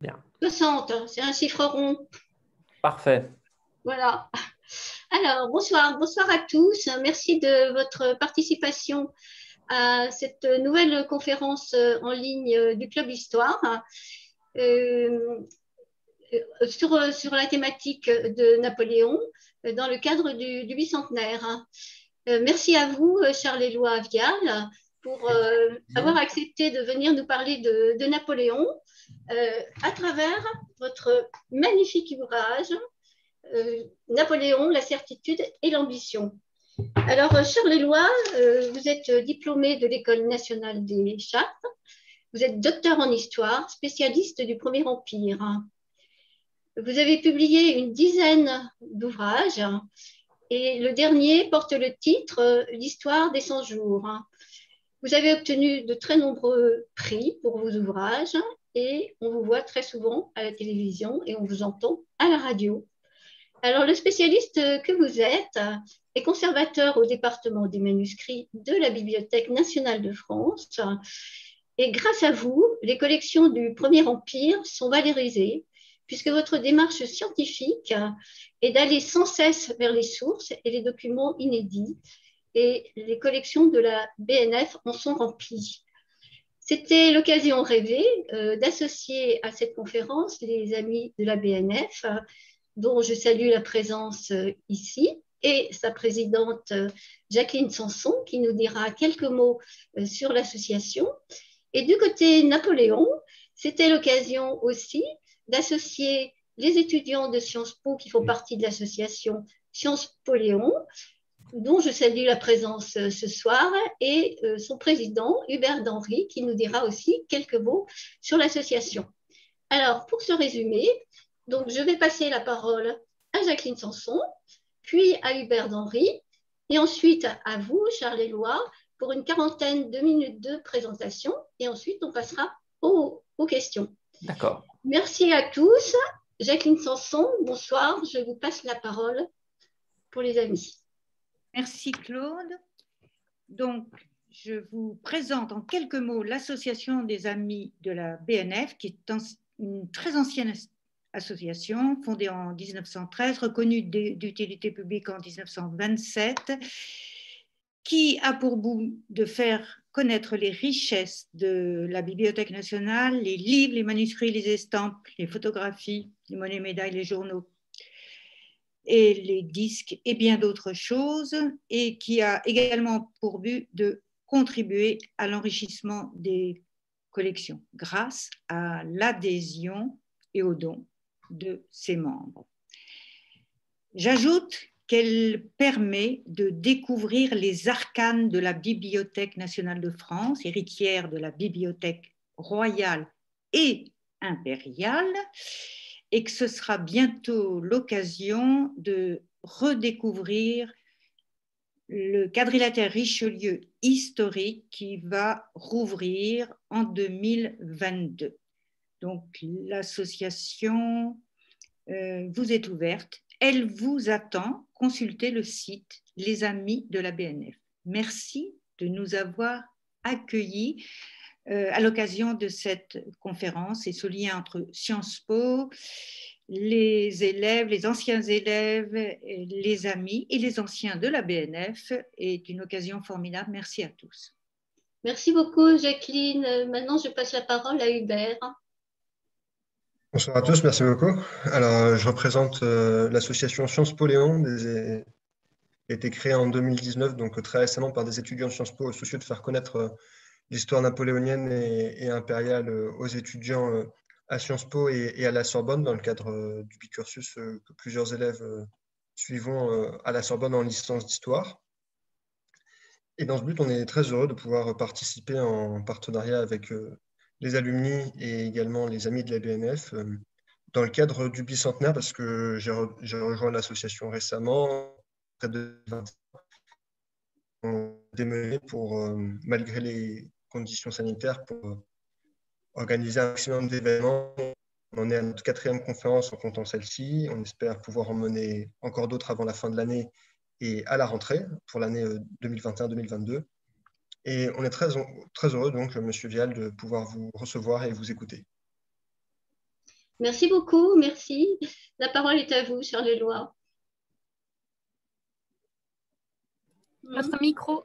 Bien. 60, c'est un chiffre rond. Parfait. Voilà. Alors, bonsoir à tous. Merci de votre participation à cette nouvelle conférence en ligne du Club Histoire euh, sur la thématique de Napoléon dans le cadre du bicentenaire. Merci à vous, Charles-Éloi Vial, pour avoir accepté de venir nous parler de Napoléon à travers votre magnifique ouvrage Napoléon, la certitude et l'ambition. Alors, Charles-Éloi, vous êtes diplômé de l'École nationale des Chartes. Vous êtes docteur en histoire, spécialiste du Premier Empire. Vous avez publié une dizaine d'ouvrages et le dernier porte le titre L'histoire des 100 jours. Vous avez obtenu de très nombreux prix pour vos ouvrages et on vous voit très souvent à la télévision et on vous entend à la radio. Alors, le spécialiste que vous êtes est conservateur au département des manuscrits de la Bibliothèque nationale de France. Et grâce à vous, les collections du Premier Empire sont valorisées, puisque votre démarche scientifique est d'aller sans cesse vers les sources et les documents inédits, et les collections de la BNF en sont remplies. C'était l'occasion rêvée d'associer à cette conférence les amis de la BNF, dont je salue la présence ici, et sa présidente Jacqueline Sanson, qui nous dira quelques mots sur l'association. Et du côté Napoléon, c'était l'occasion aussi d'associer les étudiants de Sciences Po qui font partie de l'association Sciences Po Léon, dont je salue la présence ce soir, et son président, Hubert Denry, qui nous dira aussi quelques mots sur l'association. Alors, pour ce résumé, donc je vais passer la parole à Jacqueline Sanson, puis à Hubert Denry, et ensuite à vous, Charles-Éloi, pour une quarantaine de minutes de présentation, et ensuite on passera aux questions. D'accord. Merci à tous. Jacqueline Sanson, bonsoir, je vous passe la parole pour les amis. Merci Claude. Donc, je vous présente en quelques mots l'association des amis de la BNF, qui est une très ancienne association fondée en 1913, reconnue d'utilité publique en 1927, qui a pour but de faire connaître les richesses de la Bibliothèque nationale, les livres, les manuscrits, les estampes, les photographies, les monnaies, médailles, les journaux et les disques et bien d'autres choses, et qui a également pour but de contribuer à l'enrichissement des collections grâce à l'adhésion et aux dons de ses membres. J'ajoute qu'elle permet de découvrir les arcanes de la Bibliothèque nationale de France, héritière de la Bibliothèque royale et impériale, et que ce sera bientôt l'occasion de redécouvrir le quadrilatère Richelieu historique qui va rouvrir en 2022. Donc l'association vous est ouverte, elle vous attend, consultez le site Les Amis de la BNF. Merci de nous avoir accueillis à l'occasion de cette conférence, et ce lien entre Sciences Po, les élèves, les anciens élèves, les amis et les anciens de la BNF est une occasion formidable. Merci à tous. Merci beaucoup, Jacqueline. Maintenant, je passe la parole à Hubert. Bonsoir à tous, merci beaucoup. Alors, je représente l'association Sciences Po Léon, qui a été créée en 2019, donc très récemment par des étudiants de Sciences Po soucieux de faire connaître l'histoire napoléonienne et impériale aux étudiants à Sciences Po et à la Sorbonne, dans le cadre du bicursus que plusieurs élèves suivons à la Sorbonne en licence d'histoire. Et dans ce but, on est très heureux de pouvoir participer en partenariat avec les alumni et également les amis de la BNF dans le cadre du bicentenaire, parce que j'ai rejoint l'association récemment, près de 20 ans, démené pour, malgré les conditions sanitaires, pour organiser un maximum d'événements. On en est à notre 4e conférence en comptant celle-ci. On espère pouvoir en mener encore d'autres avant la fin de l'année et à la rentrée pour l'année 2021-2022. Et on est très heureux, donc, Monsieur Vial, de pouvoir vous recevoir et vous écouter. Merci beaucoup, merci. La parole est à vous, Charles-Éloi. Votre micro.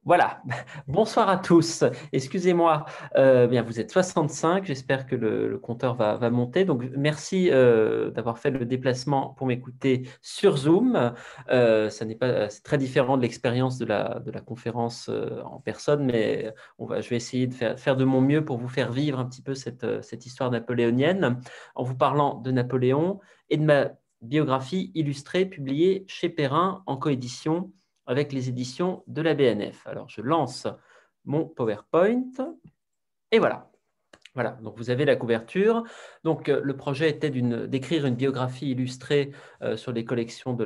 Voilà, bonsoir à tous. Excusez-moi, bien, vous êtes 65, j'espère que le compteur va monter. Donc, merci d'avoir fait le déplacement pour m'écouter sur Zoom. C'est très différent de l'expérience de la conférence en personne, mais je vais essayer de faire de mon mieux pour vous faire vivre un petit peu cette histoire napoléonienne en vous parlant de Napoléon et de ma biographie illustrée publiée chez Perrin en coédition avec les éditions de la BNF. Alors, je lance mon PowerPoint et voilà. Voilà, donc vous avez la couverture. Donc, le projet était d'écrire une biographie illustrée sur les collections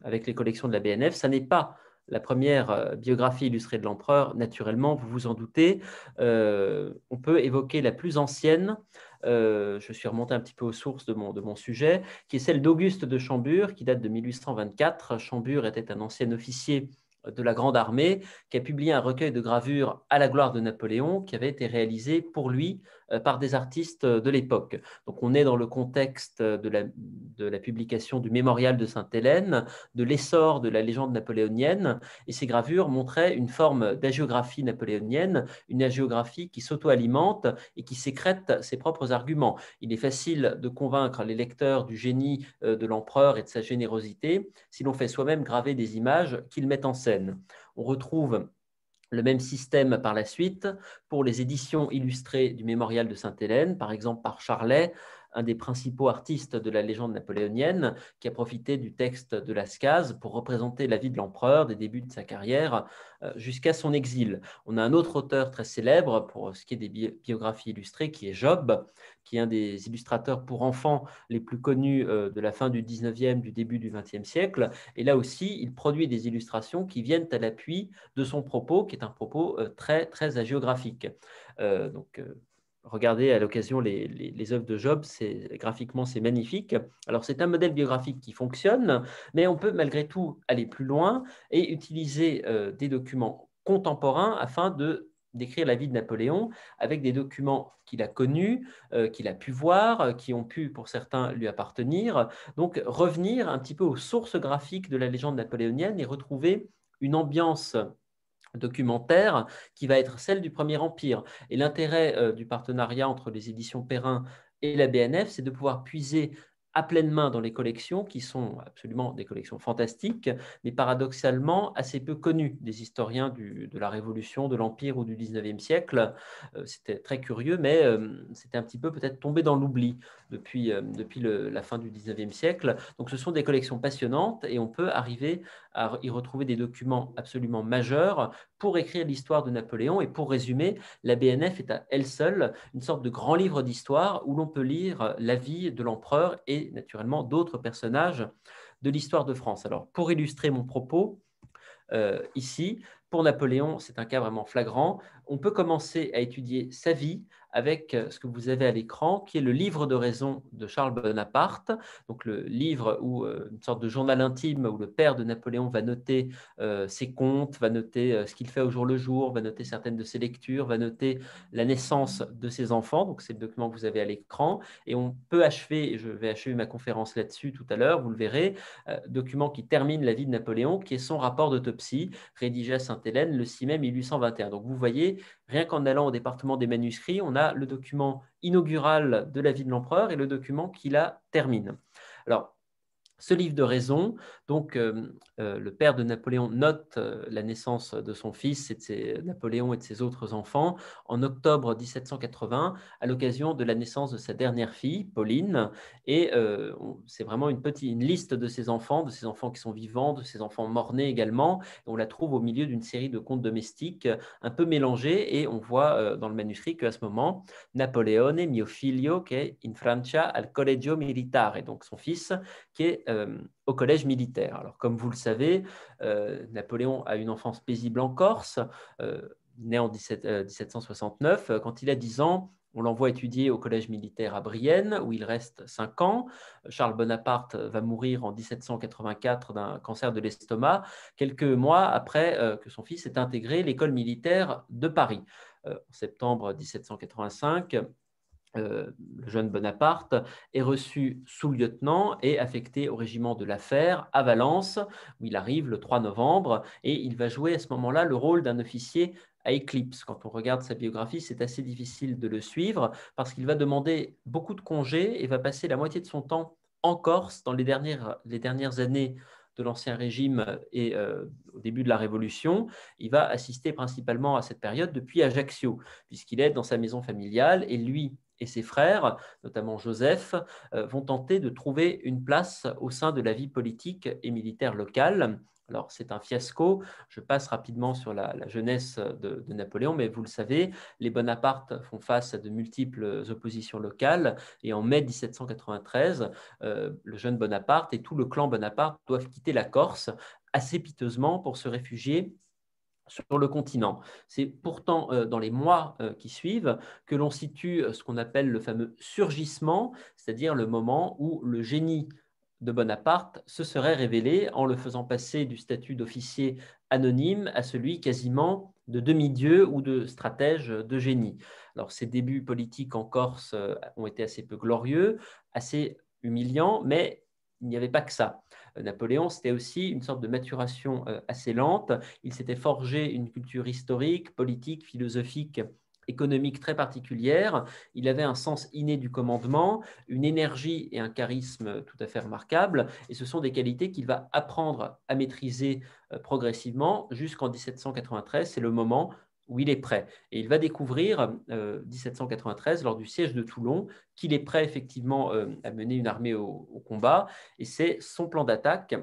avec les collections de la BNF. Ça n'est pas la première biographie illustrée de l'empereur, naturellement, vous vous en doutez. On peut évoquer la plus ancienne. Je suis remonté un petit peu aux sources de mon sujet, qui est celle d'Auguste de Chambure, qui date de 1824. Chambure était un ancien officier de la Grande Armée, qui a publié un recueil de gravures à la gloire de Napoléon, qui avait été réalisé pour lui par des artistes de l'époque. Donc on est dans le contexte de la publication du Mémorial de Sainte-Hélène, de l'essor de la légende napoléonienne, et ces gravures montraient une forme d'hagiographie napoléonienne, une hagiographie qui s'auto-alimente et qui sécrète ses propres arguments. Il est facile de convaincre les lecteurs du génie de l'empereur et de sa générosité si l'on fait soi-même graver des images qu'il met en scène. On retrouve le même système par la suite pour les éditions illustrées du Mémorial de Sainte-Hélène, par exemple par Charlet, un des principaux artistes de la légende napoléonienne, qui a profité du texte de Lascaz pour représenter la vie de l'empereur des débuts de sa carrière jusqu'à son exil. On a un autre auteur très célèbre pour ce qui est des biographies illustrées, qui est Job, qui est un des illustrateurs pour enfants les plus connus de la fin du 19e, du début du 20e siècle. Et là aussi, il produit des illustrations qui viennent à l'appui de son propos, qui est un propos très, très hagiographique. Regardez à l'occasion les œuvres de Job, graphiquement c'est magnifique. Alors c'est un modèle biographique qui fonctionne, mais on peut malgré tout aller plus loin et utiliser des documents contemporains afin d'écrire la vie de Napoléon avec des documents qu'il a connus, qu'il a pu voir, qui ont pu pour certains lui appartenir. Donc revenir un petit peu aux sources graphiques de la légende napoléonienne et retrouver une ambiance documentaire qui va être celle du Premier Empire. Et l'intérêt du partenariat entre les éditions Perrin et la BNF, c'est de pouvoir puiser à pleine main dans les collections qui sont absolument des collections fantastiques, mais paradoxalement assez peu connues des historiens de la Révolution, de l'Empire ou du 19e siècle. C'était très curieux, mais c'était un petit peu peut-être tombé dans l'oubli depuis la fin du 19e siècle. Donc ce sont des collections passionnantes et on peut arriver à y retrouver des documents absolument majeurs pour écrire l'histoire de Napoléon. Et pour résumer, la BNF est à elle seule une sorte de grand livre d'histoire où l'on peut lire la vie de l'empereur et naturellement d'autres personnages de l'histoire de France. Alors, pour illustrer mon propos, ici, pour Napoléon, c'est un cas vraiment flagrant. On peut commencer à étudier sa vie avec ce que vous avez à l'écran, qui est le livre de raison de Charles Bonaparte, donc le livre où une sorte de journal intime où le père de Napoléon va noter ses comptes, va noter ce qu'il fait au jour le jour, va noter certaines de ses lectures, va noter la naissance de ses enfants. Donc c'est le document que vous avez à l'écran et on peut achever, et je vais achever ma conférence là-dessus tout à l'heure, vous le verrez, document qui termine la vie de Napoléon, qui est son rapport d'autopsie rédigé à Sainte-Hélène le 6 mai 1821. Donc vous voyez, rien qu'en allant au département des manuscrits, on a le document inaugural de la vie de l'empereur et le document qui la termine. Alors, ce livre de raison, donc le père de Napoléon note la naissance de son fils, Napoléon et de ses autres enfants, en octobre 1780, à l'occasion de la naissance de sa dernière fille, Pauline. Et c'est vraiment une liste de ses enfants qui sont vivants, de ses enfants morts-nés également. On la trouve au milieu d'une série de contes domestiques un peu mélangés. Et on voit dans le manuscrit qu'à ce moment, Napoleone, mio figlio, che è in Francia al Collegio Militare, et donc son fils, qui est au collège militaire. Alors, comme vous le savez, Napoléon a une enfance paisible en Corse, né en 1769. Quand il a 10 ans, on l'envoie étudier au collège militaire à Brienne, où il reste 5 ans. Charles Bonaparte va mourir en 1784 d'un cancer de l'estomac, quelques mois après que son fils ait intégré l'école militaire de Paris. En septembre 1785, le jeune Bonaparte est reçu sous-lieutenant et affecté au régiment de la Fère à Valence, où il arrive le 3 novembre, et il va jouer à ce moment-là le rôle d'un officier à éclipse. Quand on regarde sa biographie, c'est assez difficile de le suivre parce qu'il va demander beaucoup de congés et va passer la moitié de son temps en Corse dans les dernières années de l'Ancien Régime et au début de la Révolution. Il va assister principalement à cette période depuis Ajaccio, puisqu'il est dans sa maison familiale, et lui et ses frères, notamment Joseph, vont tenter de trouver une place au sein de la vie politique et militaire locale. Alors, c'est un fiasco. Je passe rapidement sur la jeunesse de Napoléon, mais vous le savez, les Bonaparte font face à de multiples oppositions locales, et en mai 1793, le jeune Bonaparte et tout le clan Bonaparte doivent quitter la Corse assez piteusement pour se réfugier sur le continent. C'est pourtant dans les mois qui suivent que l'on situe ce qu'on appelle le fameux surgissement, c'est-à-dire le moment où le génie de Bonaparte se serait révélé en le faisant passer du statut d'officier anonyme à celui quasiment de demi-dieu ou de stratège de génie. Alors, ses débuts politiques en Corse ont été assez peu glorieux, assez humiliants, mais il n'y avait pas que ça. Napoléon, c'était aussi une sorte de maturation assez lente. Il s'était forgé une culture historique, politique, philosophique, économique très particulière. Il avait un sens inné du commandement, une énergie et un charisme tout à fait remarquables. Et ce sont des qualités qu'il va apprendre à maîtriser progressivement jusqu'en 1793. C'est le moment où il est prêt. Et il va découvrir, 1793, lors du siège de Toulon, qu'il est prêt effectivement à mener une armée au combat. Et c'est son plan d'attaque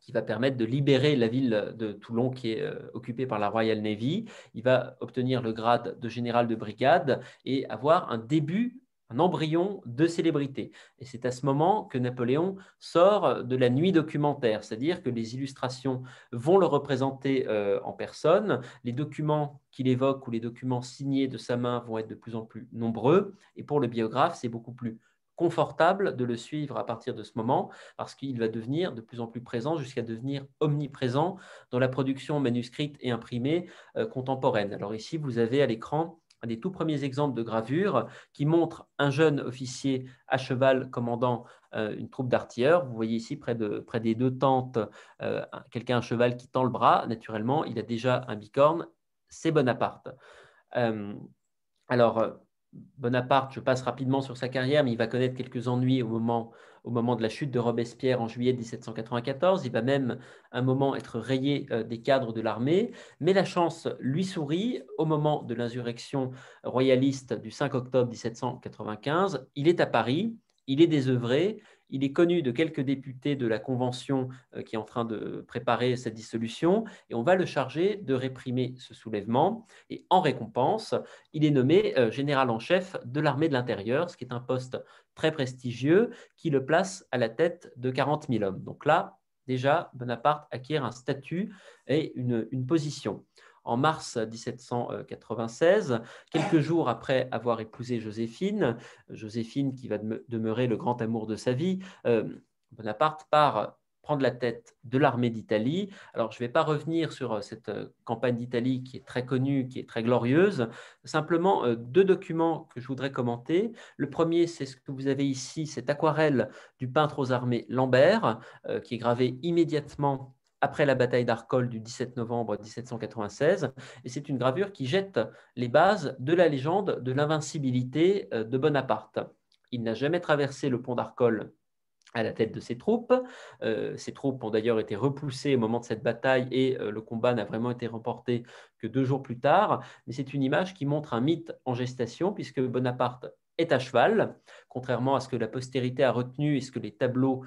qui va permettre de libérer la ville de Toulon qui est occupée par la Royal Navy. Il va obtenir le grade de général de brigade et avoir un début, un embryon de célébrité. Et c'est à ce moment que Napoléon sort de la nuit documentaire, c'est-à-dire que les illustrations vont le représenter en personne, les documents qu'il évoque ou les documents signés de sa main vont être de plus en plus nombreux, et pour le biographe, c'est beaucoup plus confortable de le suivre à partir de ce moment, parce qu'il va devenir de plus en plus présent jusqu'à devenir omniprésent dans la production manuscrite et imprimée contemporaine. Alors ici, vous avez à l'écran un des tout premiers exemples de gravure qui montre un jeune officier à cheval commandant une troupe d'artilleurs. Vous voyez ici près des deux tentes quelqu'un à cheval qui tend le bras. Naturellement, il a déjà un bicorne, c'est Bonaparte. Alors, Bonaparte, je passe rapidement sur sa carrière, mais il va connaître quelques ennuis au moment de la chute de Robespierre en juillet 1794. Il va même un moment être rayé des cadres de l'armée, mais la chance lui sourit au moment de l'insurrection royaliste du 5 octobre 1795. Il est à Paris, il est désœuvré, il est connu de quelques députés de la Convention qui est en train de préparer cette dissolution, et on va le charger de réprimer ce soulèvement. Et en récompense, il est nommé général en chef de l'armée de l'intérieur, ce qui est un poste très prestigieux qui le place à la tête de 40 000 hommes. Donc là, déjà, Bonaparte acquiert un statut et une position. En mars 1796, quelques jours après avoir épousé Joséphine qui va demeurer le grand amour de sa vie, Bonaparte part prendre la tête de l'armée d'Italie. Alors, je ne vais pas revenir sur cette campagne d'Italie qui est très connue, qui est très glorieuse. Simplement, deux documents que je voudrais commenter. Le premier, c'est ce que vous avez ici, cette aquarelle du peintre aux armées Lambert, qui est gravée immédiatement après la bataille d'Arcole du 17 novembre 1796. Et c'est une gravure qui jette les bases de la légende de l'invincibilité de Bonaparte. Il n'a jamais traversé le pont d'Arcole à la tête de ses troupes. Ces troupes ont d'ailleurs été repoussées au moment de cette bataille et le combat n'a vraiment été remporté que 2 jours plus tard. Mais c'est une image qui montre un mythe en gestation puisque Bonaparte est à cheval, contrairement à ce que la postérité a retenu et ce que les tableaux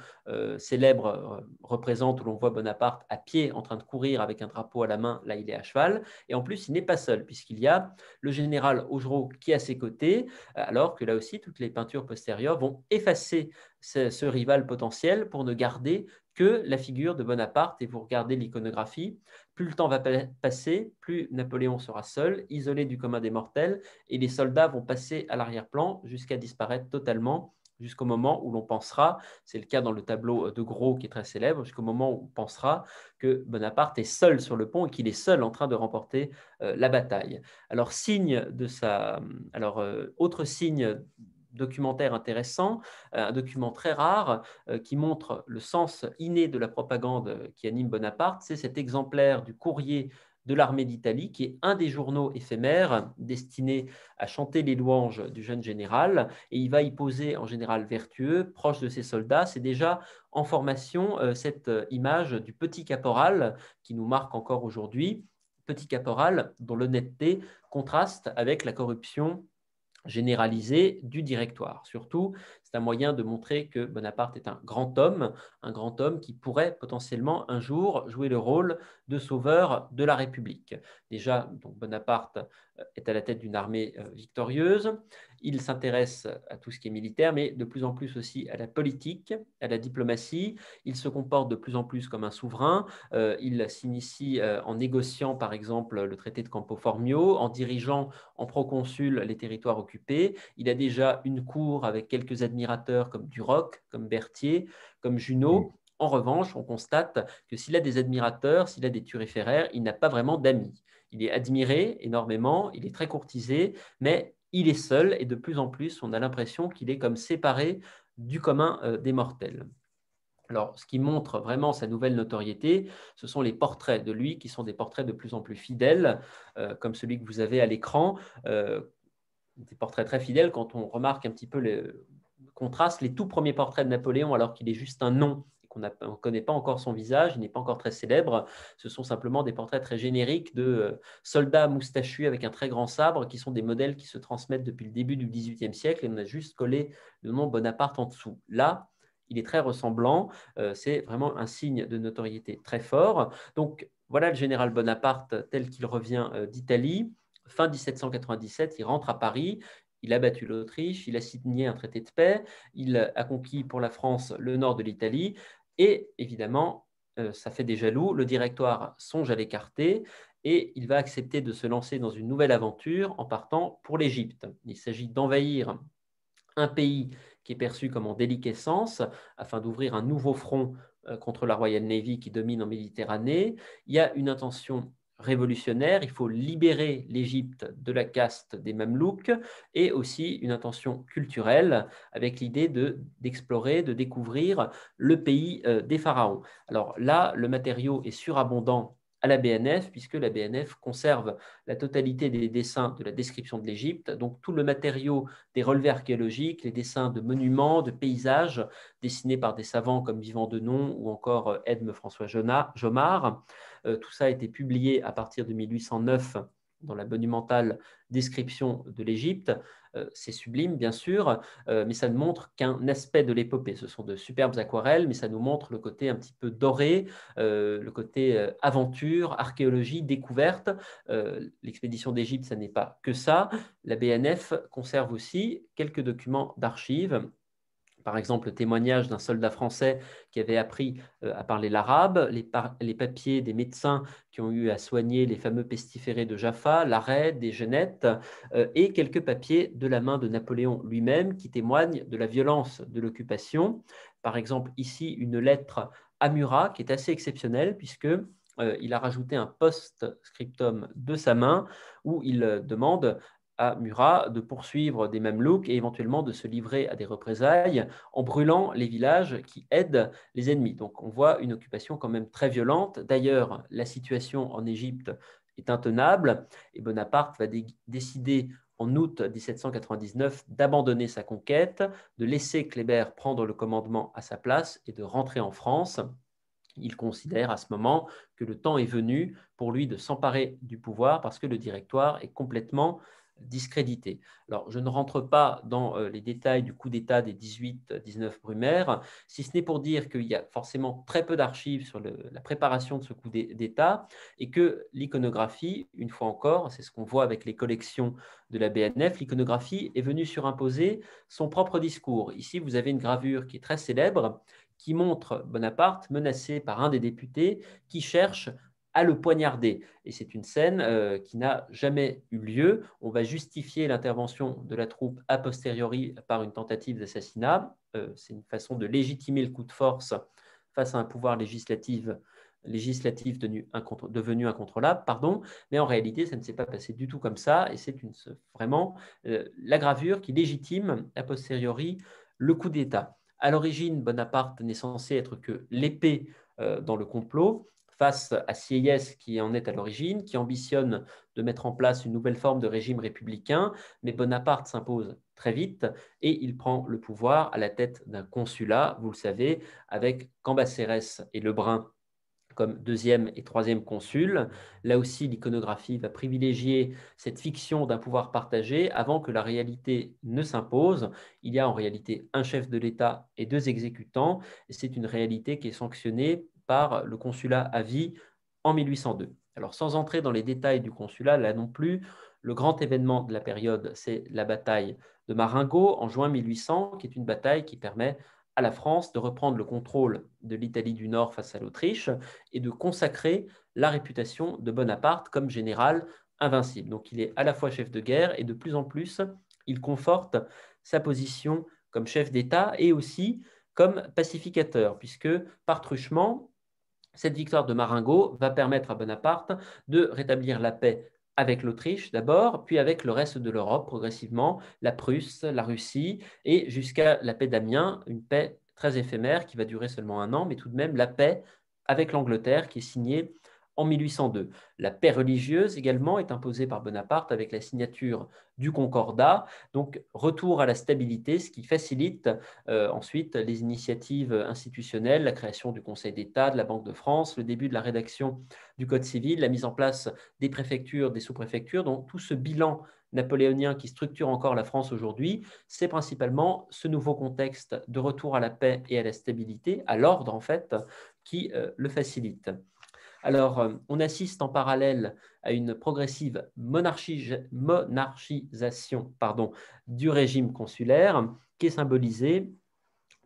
célèbres représentent, où l'on voit Bonaparte à pied en train de courir avec un drapeau à la main. Là, il est à cheval. Et en plus, il n'est pas seul puisqu'il y a le général Augereau qui est à ses côtés, alors que là aussi, toutes les peintures postérieures vont effacer ce rival potentiel pour ne garder que la figure de Bonaparte. Et vous regardez l'iconographie, plus le temps va passer, plus Napoléon sera seul, isolé du commun des mortels, et les soldats vont passer à l'arrière-plan jusqu'à disparaître totalement jusqu'au moment où l'on pensera, c'est le cas dans le tableau de Gros qui est très célèbre, jusqu'au moment où on pensera que Bonaparte est seul sur le pont et qu'il est seul en train de remporter la bataille. Alors, autre signe documentaire intéressant, un document très rare qui montre le sens inné de la propagande qui anime Bonaparte, c'est cet exemplaire du courrier de l'armée d'Italie, qui est un des journaux éphémères destinés à chanter les louanges du jeune général, et il va y poser en général vertueux, proche de ses soldats. C'est déjà en formation cette image du petit caporal qui nous marque encore aujourd'hui, petit caporal dont l'honnêteté contraste avec la corruption généralisée du directoire. Surtout, c'est un moyen de montrer que Bonaparte est un grand homme qui pourrait potentiellement un jour jouer le rôle de sauveur de la République. Déjà, donc Bonaparte est à la tête d'une armée victorieuse. Il s'intéresse à tout ce qui est militaire, mais de plus en plus aussi à la politique, à la diplomatie. Il se comporte de plus en plus comme un souverain. Il s'initie en négociant, par exemple, le traité de Campo Formio, en dirigeant en proconsul les territoires occupés. Il a déjà une cour avec quelques admirateurs comme Duroc, comme Berthier, comme Junot. En revanche, on constate que s'il a des admirateurs, s'il a des turiféraires, il n'a pas vraiment d'amis. Il est admiré énormément, il est très courtisé, mais il est seul et de plus en plus, on a l'impression qu'il est comme séparé du commun des mortels. Alors, ce qui montre vraiment sa nouvelle notoriété, ce sont les portraits de lui, qui sont des portraits de plus en plus fidèles, comme celui que vous avez à l'écran, des portraits très fidèles quand on remarque un petit peu le contraste, les tout premiers portraits de Napoléon, alors qu'il est juste un nom, et qu'on ne connaît pas encore son visage, il n'est pas encore très célèbre, ce sont simplement des portraits très génériques de soldats moustachus avec un très grand sabre, qui sont des modèles qui se transmettent depuis le début du XVIIIe siècle, et on a juste collé le nom Bonaparte en dessous. Là, il est très ressemblant, c'est vraiment un signe de notoriété très fort. Donc, voilà le général Bonaparte tel qu'il revient d'Italie. Fin 1797, il rentre à Paris, il a battu l'Autriche, il a signé un traité de paix, il a conquis pour la France le nord de l'Italie, et évidemment, ça fait des jaloux, le directoire songe à l'écarter, et il va accepter de se lancer dans une nouvelle aventure en partant pour l'Égypte. Il s'agit d'envahir un pays qui est perçu comme en déliquescence, afin d'ouvrir un nouveau front contre la Royal Navy qui domine en Méditerranée. Il y a une intention révolutionnaire, il faut libérer l'Égypte de la caste des Mamelouks, et aussi une intention culturelle avec l'idée d'explorer, de découvrir le pays des pharaons. Alors là, le matériau est surabondant à la BNF, puisque la BNF conserve la totalité des dessins de la description de l'Égypte, donc tout le matériau des relevés archéologiques, les dessins de monuments, de paysages dessinés par des savants comme Vivant Denon ou encore Edme François Jomard. Tout ça a été publié à partir de 1809 dans la monumentale description de l'Égypte. C'est sublime, bien sûr, mais ça ne montre qu'un aspect de l'épopée. Ce sont de superbes aquarelles, mais ça nous montre le côté un petit peu doré, le côté aventure, archéologie, découverte. L'expédition d'Égypte, ça n'est pas que ça. La BNF conserve aussi quelques documents d'archives. Par exemple, le témoignage d'un soldat français qui avait appris à parler l'arabe, les papiers des médecins qui ont eu à soigner les fameux pestiférés de Jaffa, l'arrêt des Genettes, et quelques papiers de la main de Napoléon lui-même qui témoignent de la violence de l'occupation. Par exemple, ici, une lettre à Murat qui est assez exceptionnelle puisque il a rajouté un post-scriptum de sa main où il demande à Murat de poursuivre des Mamelouks et éventuellement de se livrer à des représailles en brûlant les villages qui aident les ennemis. Donc on voit une occupation quand même très violente. D'ailleurs, la situation en Égypte est intenable et Bonaparte va décider en août 1799 d'abandonner sa conquête, de laisser Kléber prendre le commandement à sa place et de rentrer en France. Il considère à ce moment que le temps est venu pour lui de s'emparer du pouvoir parce que le directoire est complètement discrédité. Alors, je ne rentre pas dans les détails du coup d'État des 18-19 Brumaire, si ce n'est pour dire qu'il y a forcément très peu d'archives sur la préparation de ce coup d'État et que l'iconographie, une fois encore, c'est ce qu'on voit avec les collections de la BNF, l'iconographie est venue surimposer son propre discours. Ici, vous avez une gravure qui est très célèbre, qui montre Bonaparte menacé par un des députés qui cherche à le poignarder. Et c'est une scène qui n'a jamais eu lieu. On va justifier l'intervention de la troupe a posteriori par une tentative d'assassinat. C'est une façon de légitimer le coup de force face à un pouvoir législatif devenu incontrôlable, mais en réalité, ça ne s'est pas passé du tout comme ça, et c'est vraiment la gravure qui légitime a posteriori le coup d'État. À l'origine, Bonaparte n'est censé être que l'épée dans le complot, face à Sieyès qui en est à l'origine, qui ambitionne de mettre en place une nouvelle forme de régime républicain, mais Bonaparte s'impose très vite et il prend le pouvoir à la tête d'un consulat, vous le savez, avec Cambacérès et Lebrun comme deuxième et troisième consul. Là aussi, l'iconographie va privilégier cette fiction d'un pouvoir partagé avant que la réalité ne s'impose. Il y a en réalité un chef de l'État et deux exécutants, et c'est une réalité qui est sanctionnée par le consulat à vie en 1802. Alors, sans entrer dans les détails du consulat, là non plus, le grand événement de la période, c'est la bataille de Marengo en juin 1800, qui est une bataille qui permet à la France de reprendre le contrôle de l'Italie du Nord face à l'Autriche et de consacrer la réputation de Bonaparte comme général invincible. Donc il est à la fois chef de guerre et de plus en plus, il conforte sa position comme chef d'État et aussi comme pacificateur, puisque par truchement, cette victoire de Marengo va permettre à Bonaparte de rétablir la paix avec l'Autriche d'abord, puis avec le reste de l'Europe progressivement, la Prusse, la Russie, et jusqu'à la paix d'Amiens, une paix très éphémère qui va durer seulement 1 an, mais tout de même la paix avec l'Angleterre qui est signée en 1802. La paix religieuse également est imposée par Bonaparte avec la signature du Concordat, donc retour à la stabilité, ce qui facilite ensuite les initiatives institutionnelles, la création du Conseil d'État, de la Banque de France, le début de la rédaction du Code civil, la mise en place des préfectures, des sous-préfectures. Donc tout ce bilan napoléonien qui structure encore la France aujourd'hui, c'est principalement ce nouveau contexte de retour à la paix et à la stabilité, à l'ordre en fait, qui le facilite. Alors, on assiste en parallèle à une progressive monarchisation du régime consulaire qui est symbolisée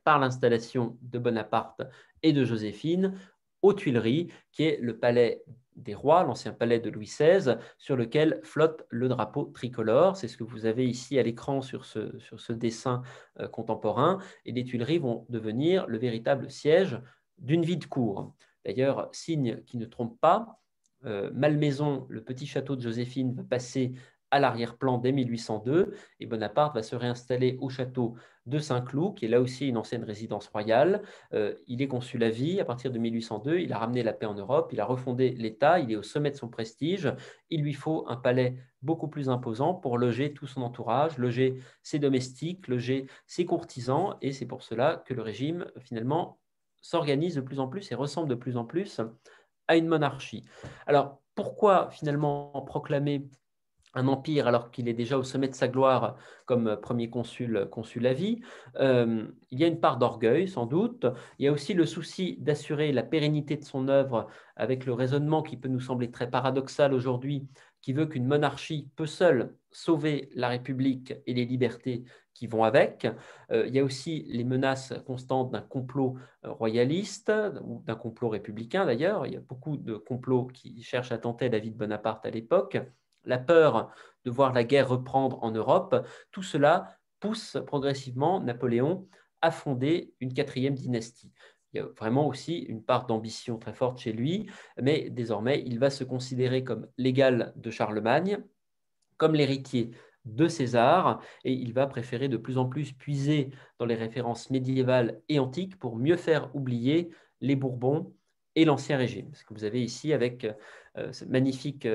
par l'installation de Bonaparte et de Joséphine aux Tuileries, qui est le palais des rois, l'ancien palais de Louis XVI, sur lequel flotte le drapeau tricolore. C'est ce que vous avez ici à l'écran sur ce dessin contemporain. Et les Tuileries vont devenir le véritable siège d'une vie de cour. D'ailleurs, signe qui ne trompe pas, Malmaison, le petit château de Joséphine, va passer à l'arrière-plan dès 1802 et Bonaparte va se réinstaller au château de Saint-Cloud, qui est là aussi une ancienne résidence royale. Il est consul à vie à partir de 1802, il a ramené la paix en Europe, il a refondé l'État, il est au sommet de son prestige. Il lui faut un palais beaucoup plus imposant pour loger tout son entourage, loger ses domestiques, loger ses courtisans, et c'est pour cela que le régime, finalement, s'organise de plus en plus et ressemble de plus en plus à une monarchie. Alors, pourquoi finalement proclamer un empire alors qu'il est déjà au sommet de sa gloire comme premier consul à vie? Il y a une part d'orgueil sans doute, il y a aussi le souci d'assurer la pérennité de son œuvre avec le raisonnement qui peut nous sembler très paradoxal aujourd'hui, qui veut qu'une monarchie peut seule sauver la République et les libertés qui vont avec. Il y a aussi les menaces constantes d'un complot royaliste ou d'un complot républicain d'ailleurs. Il y a beaucoup de complots qui cherchent à tenter la vie de Bonaparte à l'époque. La peur de voir la guerre reprendre en Europe, tout cela pousse progressivement Napoléon à fonder une 4e dynastie. Il y a vraiment aussi une part d'ambition très forte chez lui, mais désormais, il va se considérer comme l'égal de Charlemagne, comme l'héritier de César, et il va préférer de plus en plus puiser dans les références médiévales et antiques pour mieux faire oublier les Bourbons et l'Ancien Régime. Ce que vous avez ici avec ce magnifique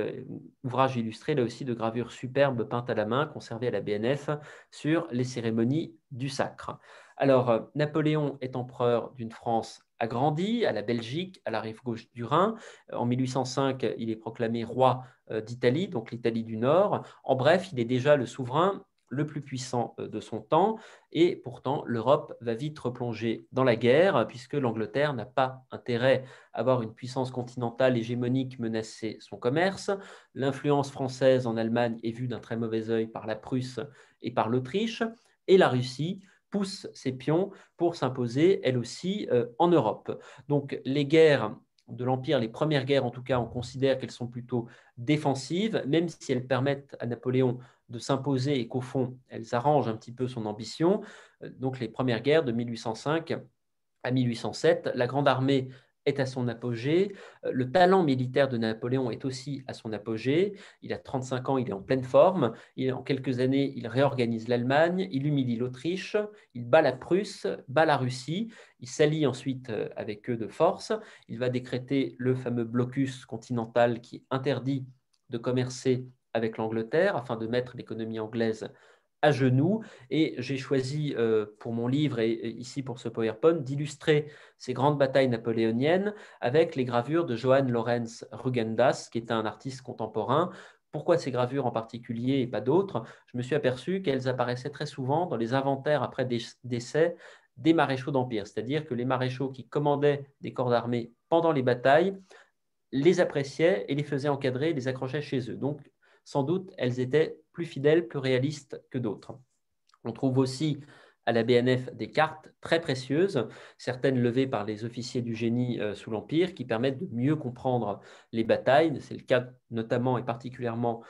ouvrage illustré, là aussi de gravures superbes peintes à la main, conservées à la BNF, sur les cérémonies du sacre. Alors, Napoléon est empereur d'une France agrandie, à la Belgique, à la rive gauche du Rhin. En 1805, il est proclamé roi d'Italie, donc l'Italie du Nord. En bref, il est déjà le souverain le plus puissant de son temps, et pourtant l'Europe va vite replonger dans la guerre, puisque l'Angleterre n'a pas intérêt à avoir une puissance continentale hégémonique menacer son commerce. L'influence française en Allemagne est vue d'un très mauvais œil par la Prusse et par l'Autriche, et la Russie pousse ses pions pour s'imposer elle aussi en Europe. Donc les guerres de l'Empire, les premières guerres en tout cas, on considère qu'elles sont plutôt défensives, même si elles permettent à Napoléon de s'imposer et qu'au fond, elles arrangent un petit peu son ambition. Donc les premières guerres de 1805 à 1807, la Grande Armée est à son apogée. Le talent militaire de Napoléon est aussi à son apogée. Il a 35 ans, il est en pleine forme. En quelques années, il réorganise l'Allemagne, il humilie l'Autriche, il bat la Prusse, bat la Russie. Il s'allie ensuite avec eux de force. Il va décréter le fameux blocus continental qui interdit de commercer avec l'Angleterre afin de mettre l'économie anglaise à genoux. Et j'ai choisi pour mon livre et ici pour ce PowerPoint d'illustrer ces grandes batailles napoléoniennes avec les gravures de Johann Lorenz Rugendas, qui est un artiste contemporain. Pourquoi ces gravures en particulier et pas d'autres? Je me suis aperçu qu'elles apparaissaient très souvent dans les inventaires après décès des maréchaux d'Empire, c'est-à-dire que les maréchaux qui commandaient des corps d'armée pendant les batailles les appréciaient et les faisaient encadrer, les accrochaient chez eux. Donc, sans doute, elles étaient plus fidèles, plus réalistes que d'autres. On trouve aussi à la BNF des cartes très précieuses, certaines levées par les officiers du génie sous l'Empire, qui permettent de mieux comprendre les batailles. C'est le cas notamment et particulièrement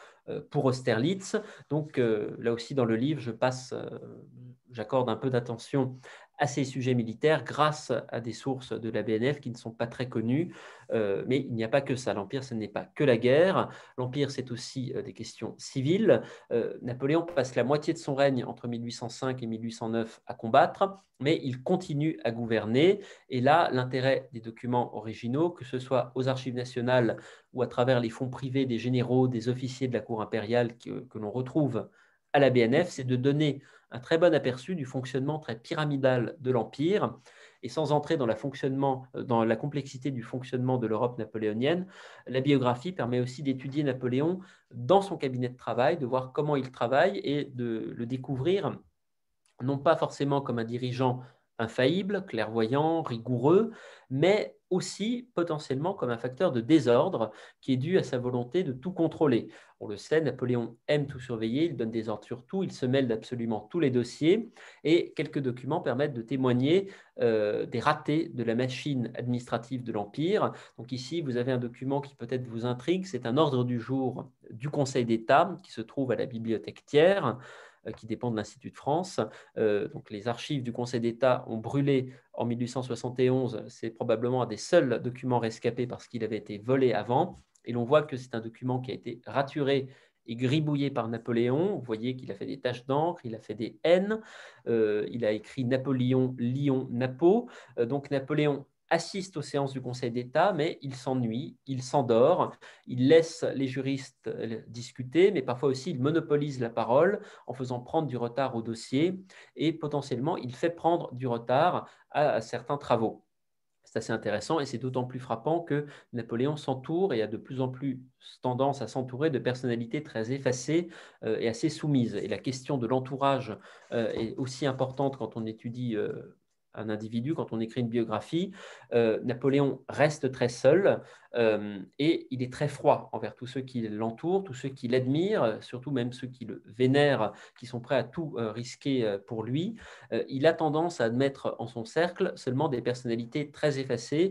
pour Austerlitz. Donc là aussi dans le livre, j'accorde un peu d'attention à ces sujets militaires grâce à des sources de la BNF qui ne sont pas très connues. Mais il n'y a pas que ça. L'Empire, ce n'est pas que la guerre. L'Empire, c'est aussi des questions civiles. Napoléon passe la moitié de son règne entre 1805 et 1809 à combattre, mais il continue à gouverner. Et là, l'intérêt des documents originaux, que ce soit aux archives nationales ou à travers les fonds privés des généraux, des officiers de la cour impériale que l'on retrouve à la BNF, c'est de donner un très bon aperçu du fonctionnement très pyramidal de l'Empire. Et sans entrer dans la complexité du fonctionnement de l'Europe napoléonienne, la biographie permet aussi d'étudier Napoléon dans son cabinet de travail, de voir comment il travaille et de le découvrir, non pas forcément comme un dirigeant infaillible, clairvoyant, rigoureux, mais aussi potentiellement comme un facteur de désordre qui est dû à sa volonté de tout contrôler. On le sait, Napoléon aime tout surveiller, il donne des ordres sur tout, il se mêle d'absolument tous les dossiers et quelques documents permettent de témoigner des ratés de la machine administrative de l'Empire. Donc ici, vous avez un document qui peut-être vous intrigue, c'est un ordre du jour du Conseil d'État qui se trouve à la bibliothèque Thiers, qui dépend de l'Institut de France. Donc les archives du Conseil d'État ont brûlé en 1871. C'est probablement un des seuls documents rescapés parce qu'il avait été volé avant. Et l'on voit que c'est un document qui a été raturé et gribouillé par Napoléon. Vous voyez qu'il a fait des taches d'encre, il a fait des N, il a écrit Napoléon, Lyon, Napo. Donc Napoléon assiste aux séances du Conseil d'État, mais il s'ennuie, il s'endort, il laisse les juristes discuter, mais parfois aussi il monopolise la parole en faisant prendre du retard au dossier et potentiellement il fait prendre du retard à certains travaux. C'est assez intéressant et c'est d'autant plus frappant que Napoléon s'entoure et a de plus en plus tendance à s'entourer de personnalités très effacées et assez soumises. Et la question de l'entourage est aussi importante quand on étudie un individu, quand on écrit une biographie. Napoléon reste très seul et il est très froid envers tous ceux qui l'entourent, tous ceux qui l'admirent, surtout même ceux qui le vénèrent, qui sont prêts à tout risquer pour lui. Il a tendance à admettre en son cercle seulement des personnalités très effacées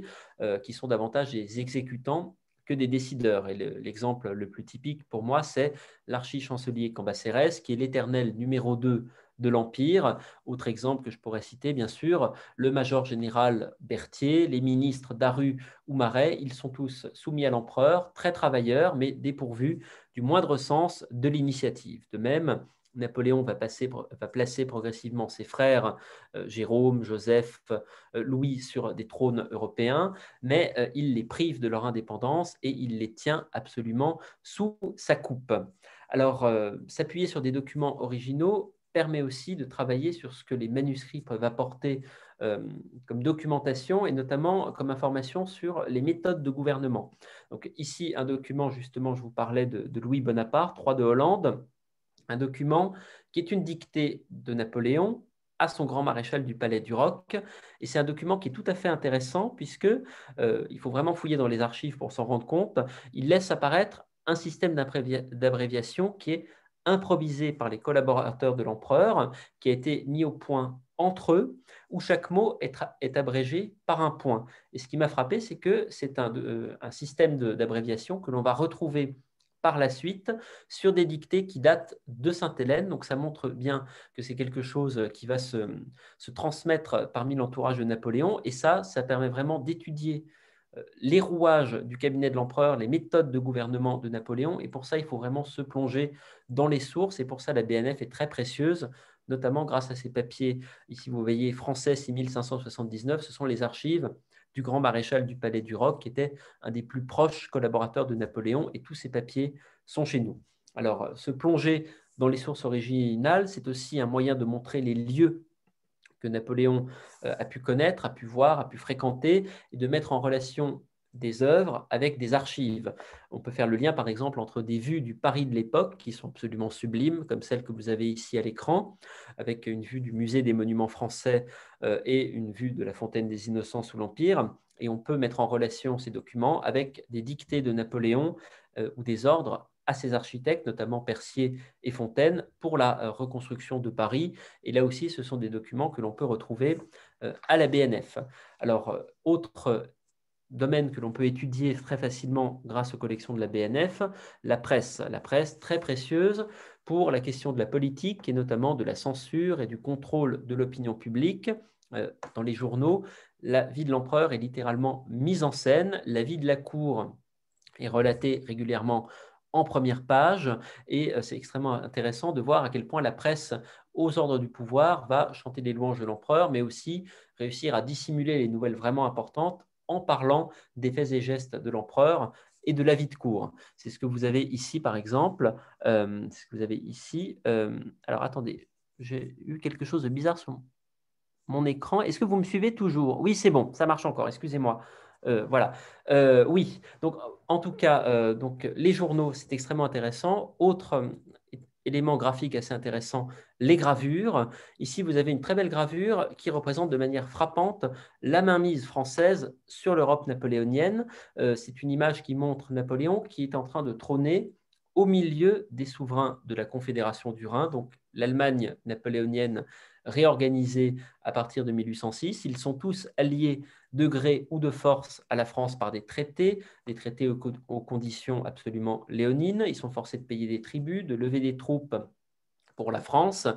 qui sont davantage des exécutants que des décideurs. Et l'exemple le plus typique pour moi, c'est l'archichancelier Cambacérès, qui est l'éternel numéro 2 de l'Empire. Autre exemple que je pourrais citer, bien sûr, le major général Berthier, les ministres Daru ou Maret, ils sont tous soumis à l'empereur, très travailleurs, mais dépourvus du moindre sens de l'initiative. De même, Napoléon va placer progressivement ses frères, Jérôme, Joseph, Louis, sur des trônes européens, mais il les prive de leur indépendance et il les tient absolument sous sa coupe. Alors, s'appuyer sur des documents originaux permet aussi de travailler sur ce que les manuscrits peuvent apporter comme documentation et notamment comme information sur les méthodes de gouvernement. Donc ici, un document, justement, je vous parlais de Louis Bonaparte, roi de Hollande, un document qui est une dictée de Napoléon à son grand maréchal du Palais du Roc. Et c'est un document qui est tout à fait intéressant puisque il faut vraiment fouiller dans les archives pour s'en rendre compte. Il laisse apparaître un système d'abréviation qui est improvisé par les collaborateurs de l'empereur, qui a été mis au point entre eux, où chaque mot est abrégé par un point. Et ce qui m'a frappé, c'est que c'est un système d'abréviation que l'on va retrouver par la suite sur des dictées qui datent de Sainte-Hélène. Donc ça montre bien que c'est quelque chose qui va se transmettre parmi l'entourage de Napoléon. Et ça permet vraiment d'étudier les rouages du cabinet de l'empereur, les méthodes de gouvernement de Napoléon. Et pour ça, il faut vraiment se plonger dans les sources. Et pour ça, la BNF est très précieuse, notamment grâce à ces papiers. Ici, vous voyez, français 6579, ce sont les archives du grand maréchal du Palais du Roc, qui était un des plus proches collaborateurs de Napoléon. Et tous ces papiers sont chez nous. Alors, se plonger dans les sources originales, c'est aussi un moyen de montrer les lieux que Napoléon a pu connaître, a pu voir, a pu fréquenter, et de mettre en relation des œuvres avec des archives. On peut faire le lien, par exemple, entre des vues du Paris de l'époque, qui sont absolument sublimes, comme celle que vous avez ici à l'écran, avec une vue du musée des monuments français et une vue de la fontaine des Innocents sous l'Empire. Et on peut mettre en relation ces documents avec des dictées de Napoléon ou des ordres à ses architectes, notamment Percier et Fontaine, pour la reconstruction de Paris. Et là aussi, ce sont des documents que l'on peut retrouver à la BNF. Alors, autre domaine que l'on peut étudier très facilement grâce aux collections de la BNF, la presse. La presse, très précieuse pour la question de la politique et notamment de la censure et du contrôle de l'opinion publique. Dans les journaux, la vie de l'empereur est littéralement mise en scène. La vie de la cour est relatée régulièrement en première page, et c'est extrêmement intéressant de voir à quel point la presse, aux ordres du pouvoir, va chanter les louanges de l'empereur, mais aussi réussir à dissimuler les nouvelles vraiment importantes en parlant des faits et gestes de l'empereur et de la vie de cour. C'est ce que vous avez ici, par exemple. Ce que vous avez ici. Alors, attendez, j'ai eu quelque chose de bizarre sur mon écran. Est-ce que vous me suivez toujours? Oui, c'est bon, ça marche encore, excusez-moi. Voilà. Oui, donc en tout cas, donc, les journaux, c'est extrêmement intéressant. Autre élément graphique assez intéressant, les gravures. Ici, vous avez une très belle gravure qui représente de manière frappante la mainmise française sur l'Europe napoléonienne. C'est une image qui montre Napoléon qui est en train de trôner au milieu des souverains de la Confédération du Rhin, donc l'Allemagne napoléonienne réorganisée à partir de 1806. Ils sont tous alliés de gré ou de force à la France par des traités aux conditions absolument léonines. Ils sont forcés de payer des tributs, de lever des troupes pour la France,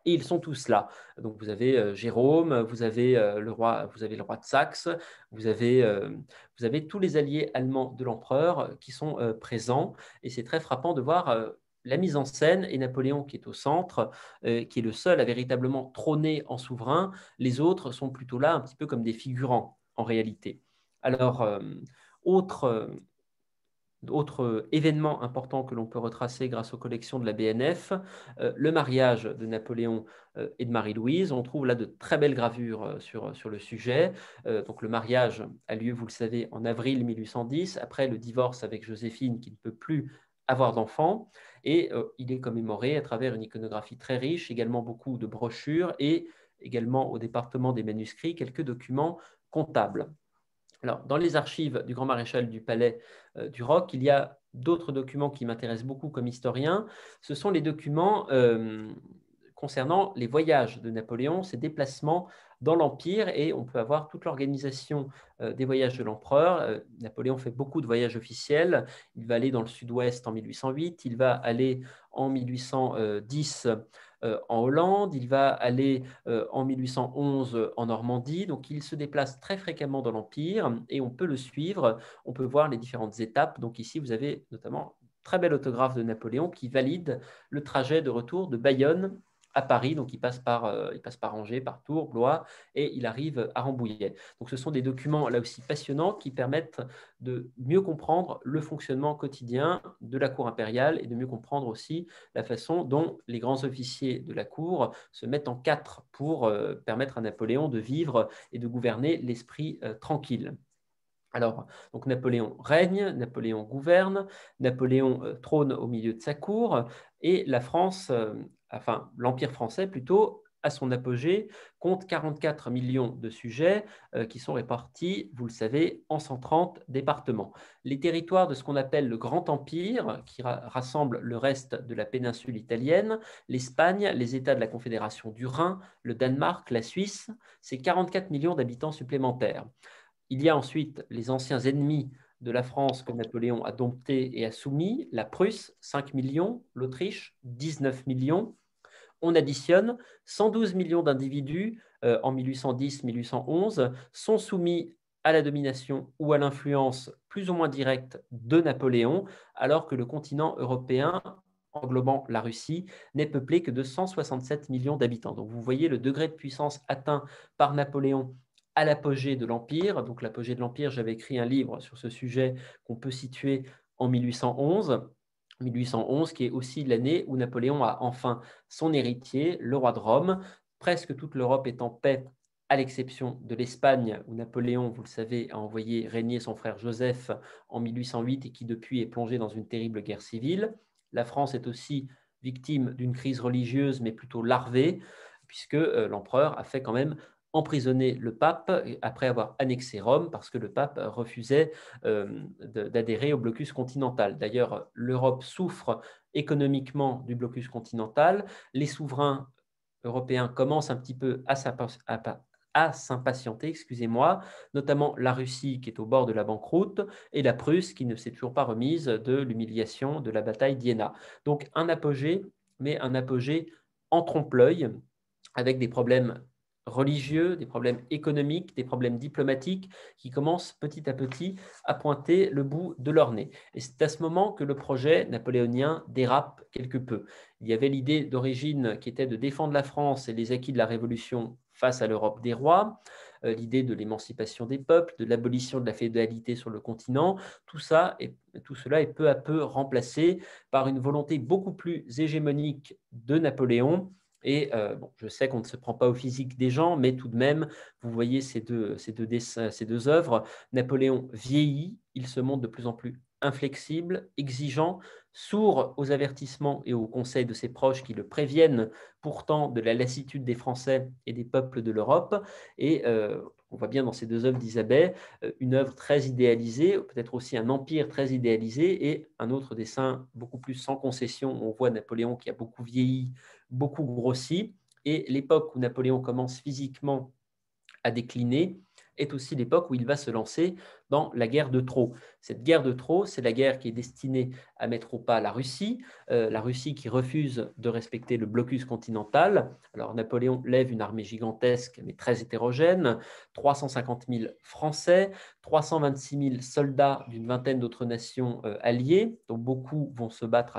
et ils sont tous là. Donc vous avez Jérôme, vous avez le roi de Saxe, vous avez tous les alliés allemands de l'empereur qui sont présents, et c'est très frappant de voir la mise en scène, et Napoléon qui est au centre, qui est le seul à véritablement trôner en souverain. Les autres sont plutôt là un petit peu comme des figurants en réalité. Alors, autre événement important que l'on peut retracer grâce aux collections de la BNF, le mariage de Napoléon et de Marie-Louise. On trouve là de très belles gravures sur le sujet. Donc le mariage a lieu, vous le savez, en avril 1810, après le divorce avec Joséphine qui ne peut plus avoir d'enfants, et il est commémoré à travers une iconographie très riche, également beaucoup de brochures et également au département des manuscrits, quelques documents comptables. Alors, dans les archives du grand maréchal du Palais du Roc, il y a d'autres documents qui m'intéressent beaucoup comme historien. Ce sont les documents concernant les voyages de Napoléon, ses déplacements dans l'Empire, et on peut avoir toute l'organisation des voyages de l'empereur. Napoléon fait beaucoup de voyages officiels. Il va aller dans le sud-ouest en 1808, il va aller en 1810 en Hollande, il va aller en 1811 en Normandie. Donc il se déplace très fréquemment dans l'Empire et on peut le suivre, on peut voir les différentes étapes. Donc ici, vous avez notamment un très bel autographe de Napoléon qui valide le trajet de retour de Bayonne à Paris. Donc il passe par Angers, par Tours, Blois, et il arrive à Rambouillet. Donc ce sont des documents là aussi passionnants qui permettent de mieux comprendre le fonctionnement quotidien de la cour impériale et de mieux comprendre aussi la façon dont les grands officiers de la cour se mettent en quatre pour permettre à Napoléon de vivre et de gouverner l'esprit tranquille. Alors, donc Napoléon règne, Napoléon gouverne, Napoléon trône au milieu de sa cour, et la France, enfin l'Empire français plutôt, à son apogée, compte 44 millions de sujets qui sont répartis, vous le savez, en 130 départements. Les territoires de ce qu'on appelle le Grand Empire, qui rassemble le reste de la péninsule italienne, l'Espagne, les États de la Confédération du Rhin, le Danemark, la Suisse, c'est 44 millions d'habitants supplémentaires. Il y a ensuite les anciens ennemis de la France que Napoléon a domptés et a soumis, la Prusse, 5 millions, l'Autriche, 19 millions. On additionne 112 millions d'individus en 1810-1811 sont soumis à la domination ou à l'influence plus ou moins directe de Napoléon, alors que le continent européen, englobant la Russie, n'est peuplé que de 167 millions d'habitants. Donc vous voyez le degré de puissance atteint par Napoléon à l'apogée de l'Empire. Donc l'apogée de l'Empire, j'avais écrit un livre sur ce sujet qu'on peut situer en 1811. 1811, qui est aussi l'année où Napoléon a enfin son héritier, le roi de Rome. Presque toute l'Europe est en paix, à l'exception de l'Espagne, où Napoléon, vous le savez, a envoyé régner son frère Joseph en 1808 et qui depuis est plongé dans une terrible guerre civile. La France est aussi victime d'une crise religieuse, mais plutôt larvée, puisque l'empereur a fait quand même emprisonner le pape après avoir annexé Rome parce que le pape refusait d'adhérer au blocus continental. D'ailleurs, l'Europe souffre économiquement du blocus continental. Les souverains européens commencent un petit peu à s'impatienter, excusez-moi, notamment la Russie qui est au bord de la banqueroute et la Prusse qui ne s'est toujours pas remise de l'humiliation de la bataille d'Iéna. Donc un apogée, mais un apogée en trompe-l'œil avec des problèmes religieux, des problèmes économiques, des problèmes diplomatiques qui commencent petit à petit à pointer le bout de leur nez. Et c'est à ce moment que le projet napoléonien dérape quelque peu. Il y avait l'idée d'origine qui était de défendre la France et les acquis de la Révolution face à l'Europe des rois, l'idée de l'émancipation des peuples, de l'abolition de la féodalité sur le continent. Tout cela est peu à peu remplacé par une volonté beaucoup plus hégémonique de Napoléon. Et bon, je sais qu'on ne se prend pas au physique des gens, mais tout de même, vous voyez ces deux œuvres. Napoléon vieillit, il se montre de plus en plus inflexible, exigeant, sourd aux avertissements et aux conseils de ses proches qui le préviennent pourtant de la lassitude des Français et des peuples de l'Europe. Et on voit bien dans ces deux œuvres d'Isabelle une œuvre très idéalisée, peut-être aussi un empire très idéalisé, et un autre dessin beaucoup plus sans concession. On voit Napoléon qui a beaucoup vieilli, beaucoup grossi, et l'époque où Napoléon commence physiquement à décliner est aussi l'époque où il va se lancer dans la guerre de Trô. Cette guerre de Trô, c'est la guerre qui est destinée à mettre au pas la Russie qui refuse de respecter le blocus continental. Alors Napoléon lève une armée gigantesque, mais très hétérogène, 350 000 Français, 326 000 soldats d'une vingtaine d'autres nations alliées, dont beaucoup vont se battre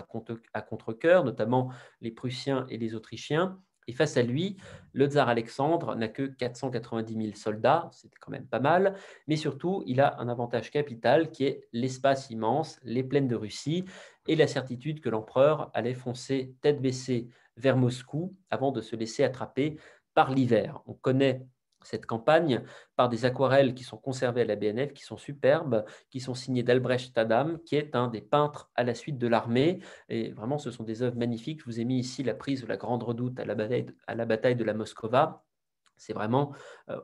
à contre-cœur, notamment les Prussiens et les Autrichiens. Et face à lui, le tsar Alexandre n'a que 490 000 soldats, c'est quand même pas mal, mais surtout, il a un avantage capital qui est l'espace immense, les plaines de Russie, et la certitude que l'empereur allait foncer tête baissée vers Moscou avant de se laisser attraper par l'hiver. On connaît cette campagne par des aquarelles qui sont conservées à la BNF, qui sont superbes, qui sont signées d'Albrecht Adam, qui est un des peintres à la suite de l'armée. Et vraiment, ce sont des œuvres magnifiques. Je vous ai mis ici la prise de la Grande Redoute à la bataille de la Moskova. C'est vraiment,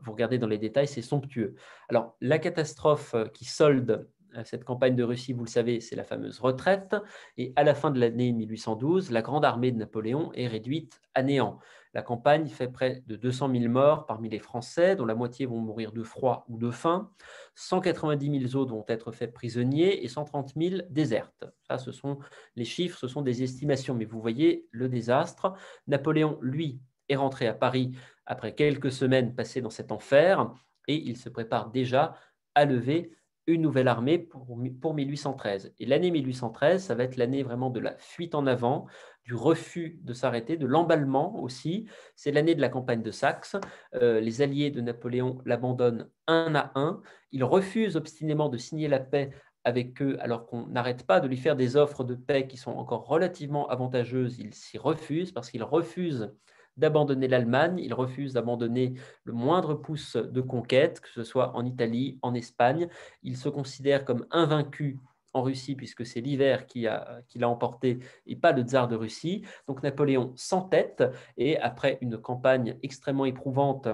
vous regardez dans les détails, c'est somptueux. Alors, la catastrophe qui solde cette campagne de Russie, vous le savez, c'est la fameuse retraite. Et à la fin de l'année 1812, la grande armée de Napoléon est réduite à néant. La campagne fait près de 200 000 morts parmi les Français, dont la moitié vont mourir de froid ou de faim. 190 000 autres vont être faits prisonniers et 130 000 désertent. Ça, ce sont les chiffres, ce sont des estimations. Mais vous voyez le désastre. Napoléon, lui, est rentré à Paris après quelques semaines passées dans cet enfer et il se prépare déjà à lever une nouvelle armée pour 1813. Et l'année 1813, ça va être l'année vraiment de la fuite en avant, du refus de s'arrêter, de l'emballement aussi. C'est l'année de la campagne de Saxe. Les alliés de Napoléon l'abandonnent un à un. Il refuse obstinément de signer la paix avec eux, alors qu'on n'arrête pas de lui faire des offres de paix qui sont encore relativement avantageuses. Il s'y refuse parce qu'il refuse d'abandonner l'Allemagne, il refuse d'abandonner le moindre pouce de conquête, que ce soit en Italie, en Espagne. Il se considère comme invaincu en Russie, puisque c'est l'hiver qui l'a emporté et pas le tsar de Russie. Donc Napoléon s'entête et après une campagne extrêmement éprouvante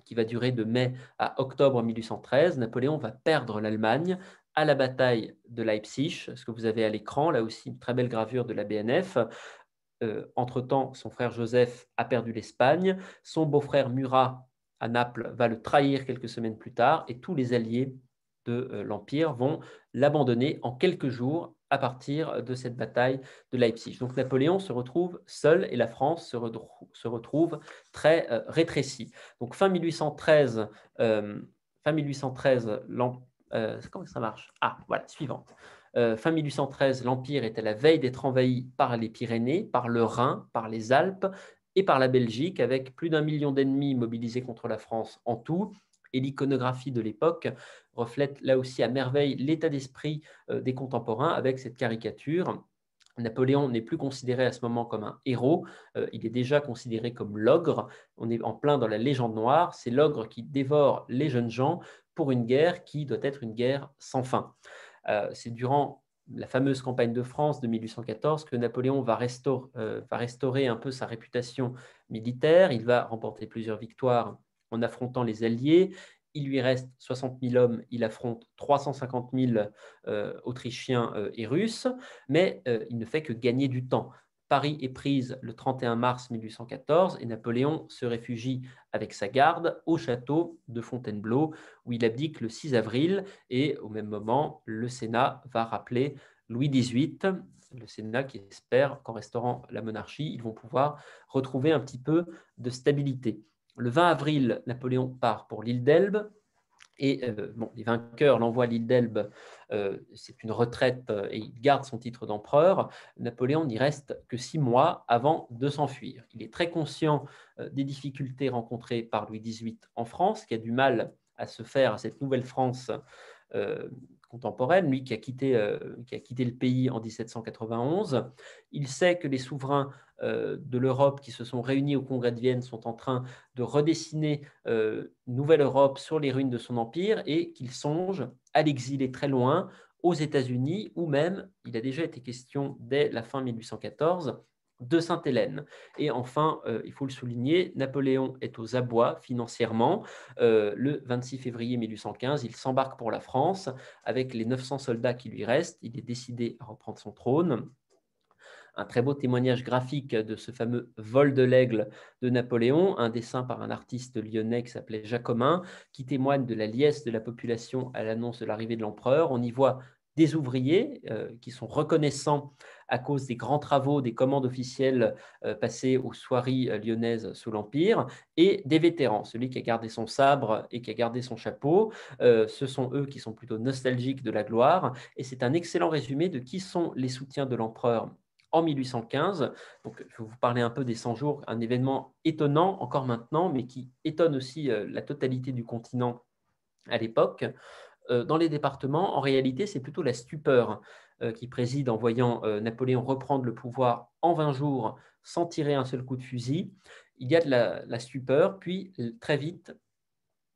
qui va durer de mai à octobre 1813, Napoléon va perdre l'Allemagne à la bataille de Leipzig, ce que vous avez à l'écran, là aussi une très belle gravure de la BNF. Entre-temps, son frère Joseph a perdu l'Espagne, son beau-frère Murat à Naples va le trahir quelques semaines plus tard et tous les alliés de l'Empire vont l'abandonner en quelques jours à partir de cette bataille de Leipzig. Donc Napoléon se retrouve seul et la France se retrouve très rétrécie. Donc fin 1813, comment ça marche? Ah, voilà, suivante. Fin 1813, l'Empire est à la veille d'être envahi par les Pyrénées, par le Rhin, par les Alpes et par la Belgique, avec plus d'1 million d'ennemis mobilisés contre la France en tout. Et l'iconographie de l'époque reflète là aussi à merveille l'état d'esprit des contemporains avec cette caricature. Napoléon n'est plus considéré à ce moment comme un héros, il est déjà considéré comme l'ogre. On est en plein dans la légende noire, c'est l'ogre qui dévore les jeunes gens pour une guerre qui doit être une guerre sans fin. C'est durant la fameuse campagne de France de 1814 que Napoléon va restaurer un peu sa réputation militaire. Il va remporter plusieurs victoires en affrontant les Alliés. Il lui reste 60 000 hommes, il affronte 350 000 Autrichiens et Russes, mais il ne fait que gagner du temps. Paris est prise le 31 mars 1814 et Napoléon se réfugie avec sa garde au château de Fontainebleau où il abdique le 6 avril et au même moment, le Sénat va rappeler Louis XVIII, le Sénat qui espère qu'en restaurant la monarchie, ils vont pouvoir retrouver un petit peu de stabilité. Le 20 avril, Napoléon part pour l'île d'Elbe. Et les vainqueurs l'envoient à l'île d'Elbe, c'est une retraite et il garde son titre d'empereur. Napoléon n'y reste que 6 mois avant de s'enfuir. Il est très conscient des difficultés rencontrées par Louis XVIII en France, qui a du mal à se faire à cette nouvelle France contemporaine, lui qui a quitté le pays en 1791. Il sait que les souverains de l'Europe qui se sont réunis au Congrès de Vienne sont en train de redessiner une nouvelle Europe sur les ruines de son empire et qu'il songe à l'exiler très loin, aux États-Unis, ou même, il a déjà été question dès la fin 1814, de Sainte-Hélène. Et enfin, il faut le souligner, Napoléon est aux abois financièrement. Le 26 février 1815, il s'embarque pour la France avec les 900 soldats qui lui restent. Il est décidé à reprendre son trône. Un très beau témoignage graphique de ce fameux vol de l'aigle de Napoléon, un dessin par un artiste lyonnais qui s'appelait Jacomin, qui témoigne de la liesse de la population à l'annonce de l'arrivée de l'empereur. On y voit des ouvriers qui sont reconnaissants à cause des grands travaux, des commandes officielles passées aux soieries lyonnaises sous l'Empire, et des vétérans, celui qui a gardé son sabre et qui a gardé son chapeau. Ce sont eux qui sont plutôt nostalgiques de la gloire, et c'est un excellent résumé de qui sont les soutiens de l'empereur en 1815. Donc, je vais vous parler un peu des 100 jours, un événement étonnant encore maintenant, mais qui étonne aussi la totalité du continent à l'époque. Dans les départements, en réalité, c'est plutôt la stupeur qui préside en voyant Napoléon reprendre le pouvoir en 20 jours sans tirer un seul coup de fusil. Il y a de la stupeur, puis très vite,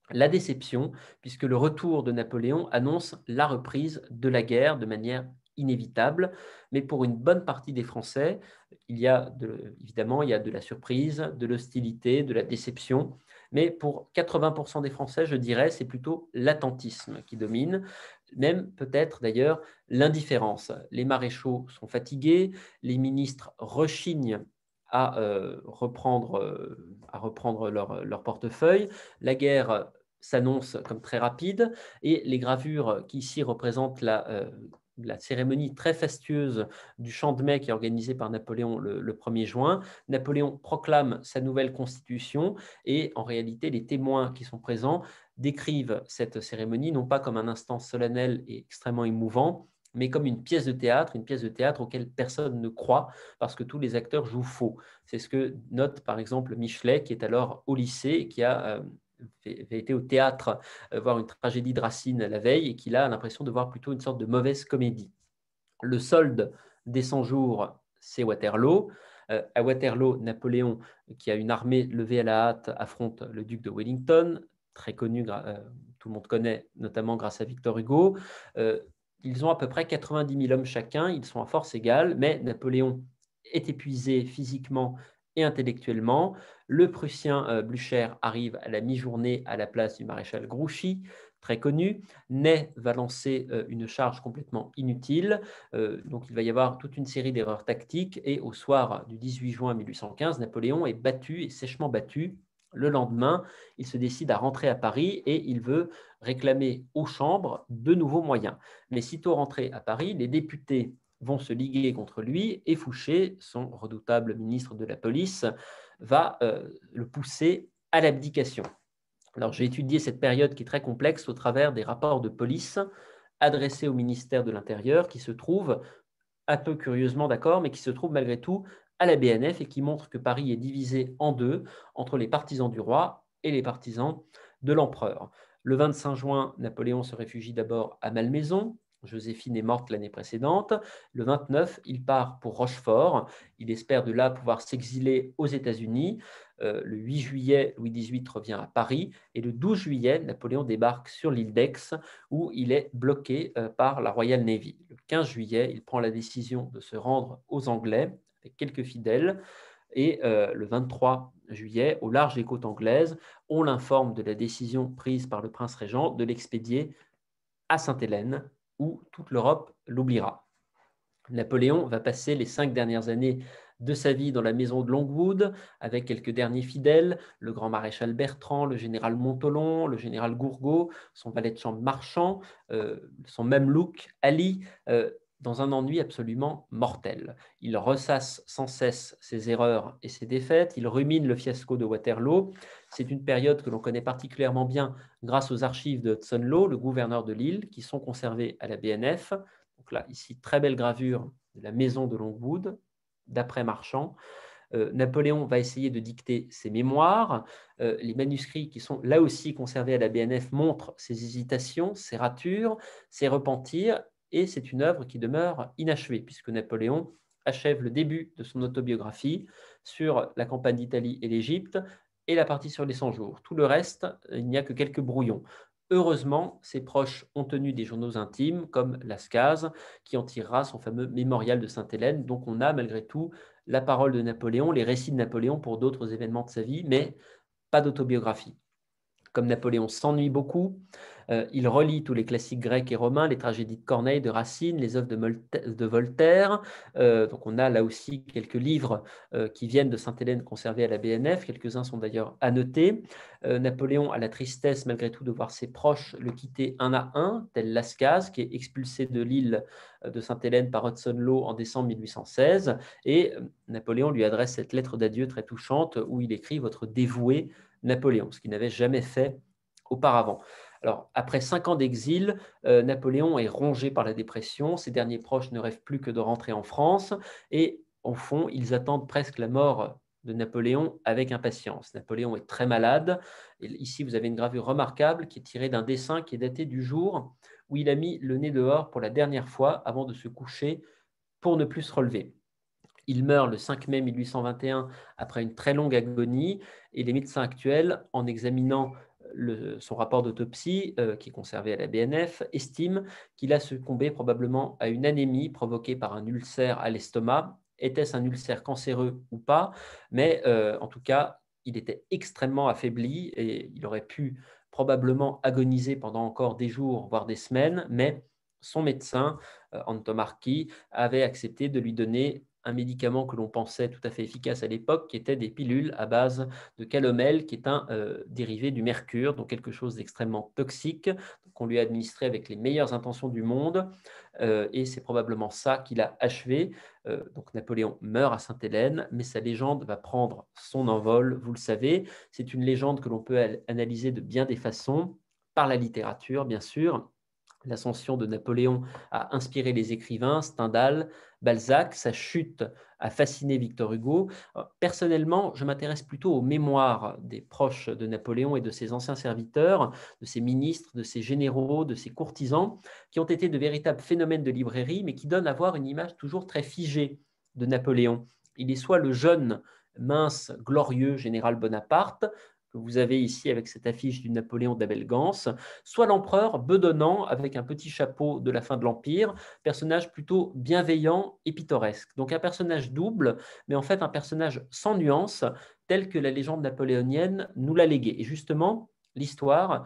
la déception, puisque le retour de Napoléon annonce la reprise de la guerre de manière inévitable. Mais pour une bonne partie des Français, évidemment, il y a de la surprise, de l'hostilité, de la déception. Mais pour 80% des Français, je dirais, c'est plutôt l'attentisme qui domine, même peut-être d'ailleurs l'indifférence. Les maréchaux sont fatigués, les ministres rechignent à reprendre leur portefeuille. La guerre s'annonce comme très rapide et les gravures qui ici représentent la cérémonie très fastueuse du Champ de Mai qui est organisée par Napoléon le 1er juin. Napoléon proclame sa nouvelle constitution et en réalité, les témoins qui sont présents décrivent cette cérémonie non pas comme un instant solennel et extrêmement émouvant, mais comme une pièce de théâtre auquel personne ne croit parce que tous les acteurs jouent faux. C'est ce que note par exemple Michelet, qui est alors au lycée et qui avait été au théâtre voir une tragédie de Racine la veille et qui a l'impression de voir plutôt une sorte de mauvaise comédie. Le solde des 100 jours, c'est Waterloo. À Waterloo, Napoléon, qui a une armée levée à la hâte, affronte le duc de Wellington, très connu, tout le monde connaît, notamment grâce à Victor Hugo. Ils ont à peu près 90 000 hommes chacun, ils sont à force égale, mais Napoléon est épuisé physiquement et intellectuellement. Le Prussien Blücher arrive à la mi-journée à la place du maréchal Grouchy, très connu. Ney va lancer une charge complètement inutile. Donc il va y avoir toute une série d'erreurs tactiques et au soir du 18 juin 1815, Napoléon est battu et sèchement battu. Le lendemain, il se décide à rentrer à Paris et il veut réclamer aux chambres de nouveaux moyens. Mais sitôt rentré à Paris, les députés vont se liguer contre lui et Fouché, son redoutable ministre de la police, va le pousser à l'abdication. Alors j'ai étudié cette période qui est très complexe au travers des rapports de police adressés au ministère de l'Intérieur qui se trouvent, un peu curieusement d'accord, mais qui se trouvent malgré tout à la BNF et qui montrent que Paris est divisé en deux entre les partisans du roi et les partisans de l'empereur. Le 25 juin, Napoléon se réfugie d'abord à Malmaison. Joséphine est morte l'année précédente. Le 29, il part pour Rochefort. Il espère de là pouvoir s'exiler aux États-Unis. Le 8 juillet, Louis XVIII revient à Paris. Et le 12 juillet, Napoléon débarque sur l'île d'Aix, où il est bloqué par la Royal Navy. Le 15 juillet, il prend la décision de se rendre aux Anglais avec quelques fidèles. Et le 23 juillet, au large des côtes anglaises, on l'informe de la décision prise par le prince régent de l'expédier à Sainte-Hélène, où toute l'Europe l'oubliera. Napoléon va passer les 5 dernières années de sa vie dans la maison de Longwood, avec quelques derniers fidèles, le grand maréchal Bertrand, le général Montholon, le général Gourgaud, son valet de chambre Marchand, son mamelouk Ali, dans un ennui absolument mortel. Il ressasse sans cesse ses erreurs et ses défaites, il rumine le fiasco de Waterloo. C'est une période que l'on connaît particulièrement bien grâce aux archives de Hudson Lowe, le gouverneur de l'île, qui sont conservées à la BNF. Donc là, ici, très belle gravure de la maison de Longwood, d'après Marchand. Napoléon va essayer de dicter ses mémoires. Les manuscrits qui sont là aussi conservés à la BNF montrent ses hésitations, ses ratures, ses repentirs, et c'est une œuvre qui demeure inachevée, puisque Napoléon achève le début de son autobiographie sur la campagne d'Italie et l'Égypte, et la partie sur les 100 jours. Tout le reste, il n'y a que quelques brouillons. Heureusement, ses proches ont tenu des journaux intimes, comme Lascaz, qui en tirera son fameux mémorial de Sainte-Hélène. Donc on a malgré tout la parole de Napoléon, les récits de Napoléon pour d'autres événements de sa vie, mais pas d'autobiographie. Comme Napoléon s'ennuie beaucoup, il relit tous les classiques grecs et romains, les tragédies de Corneille, de Racine, les œuvres de Voltaire. Donc on a là aussi quelques livres qui viennent de Sainte-Hélène conservés à la BNF. Quelques-uns sont d'ailleurs annotés. Napoléon a la tristesse malgré tout de voir ses proches le quitter un à un, tel Lascaz, qui est expulsé de l'île de Sainte-Hélène par Hudson Lowe en décembre 1816. Et Napoléon lui adresse cette lettre d'adieu très touchante où il écrit « Votre dévoué Napoléon », ce qu'il n'avait jamais fait auparavant. Alors, après 5 ans d'exil, Napoléon est rongé par la dépression. Ses derniers proches ne rêvent plus que de rentrer en France. Et au fond, ils attendent presque la mort de Napoléon avec impatience. Napoléon est très malade. Et ici, vous avez une gravure remarquable qui est tirée d'un dessin qui est daté du jour où il a mis le nez dehors pour la dernière fois avant de se coucher pour ne plus se relever. Il meurt le 5 mai 1821 après une très longue agonie et les médecins actuels, en examinant son rapport d'autopsie qui est conservé à la BNF, estiment qu'il a succombé probablement à une anémie provoquée par un ulcère à l'estomac. Était-ce un ulcère cancéreux ou pas? Mais en tout cas, il était extrêmement affaibli et il aurait pu probablement agoniser pendant encore des jours, voire des semaines, mais son médecin, Antomarchi, avait accepté de lui donner un médicament que l'on pensait tout à fait efficace à l'époque, qui était des pilules à base de calomel, qui est un dérivé du mercure, donc quelque chose d'extrêmement toxique, qu'on lui a administré avec les meilleures intentions du monde, et c'est probablement ça qui l'a achevé. Donc Napoléon meurt à Sainte-Hélène, mais sa légende va prendre son envol, vous le savez. C'est une légende que l'on peut analyser de bien des façons, par la littérature, bien sûr. L'ascension de Napoléon a inspiré les écrivains Stendhal, Balzac. Sa chute a fasciné Victor Hugo. Personnellement, je m'intéresse plutôt aux mémoires des proches de Napoléon et de ses anciens serviteurs, de ses ministres, de ses généraux, de ses courtisans, qui ont été de véritables phénomènes de librairie, mais qui donnent à voir une image toujours très figée de Napoléon. Il est soit le jeune, mince, glorieux général Bonaparte, que vous avez ici avec cette affiche du Napoléon d'Abel Gance, soit l'empereur bedonnant avec un petit chapeau de la fin de l'Empire, personnage plutôt bienveillant et pittoresque. Donc un personnage double, mais en fait un personnage sans nuance, tel que la légende napoléonienne nous l'a légué. Et justement, l'histoire,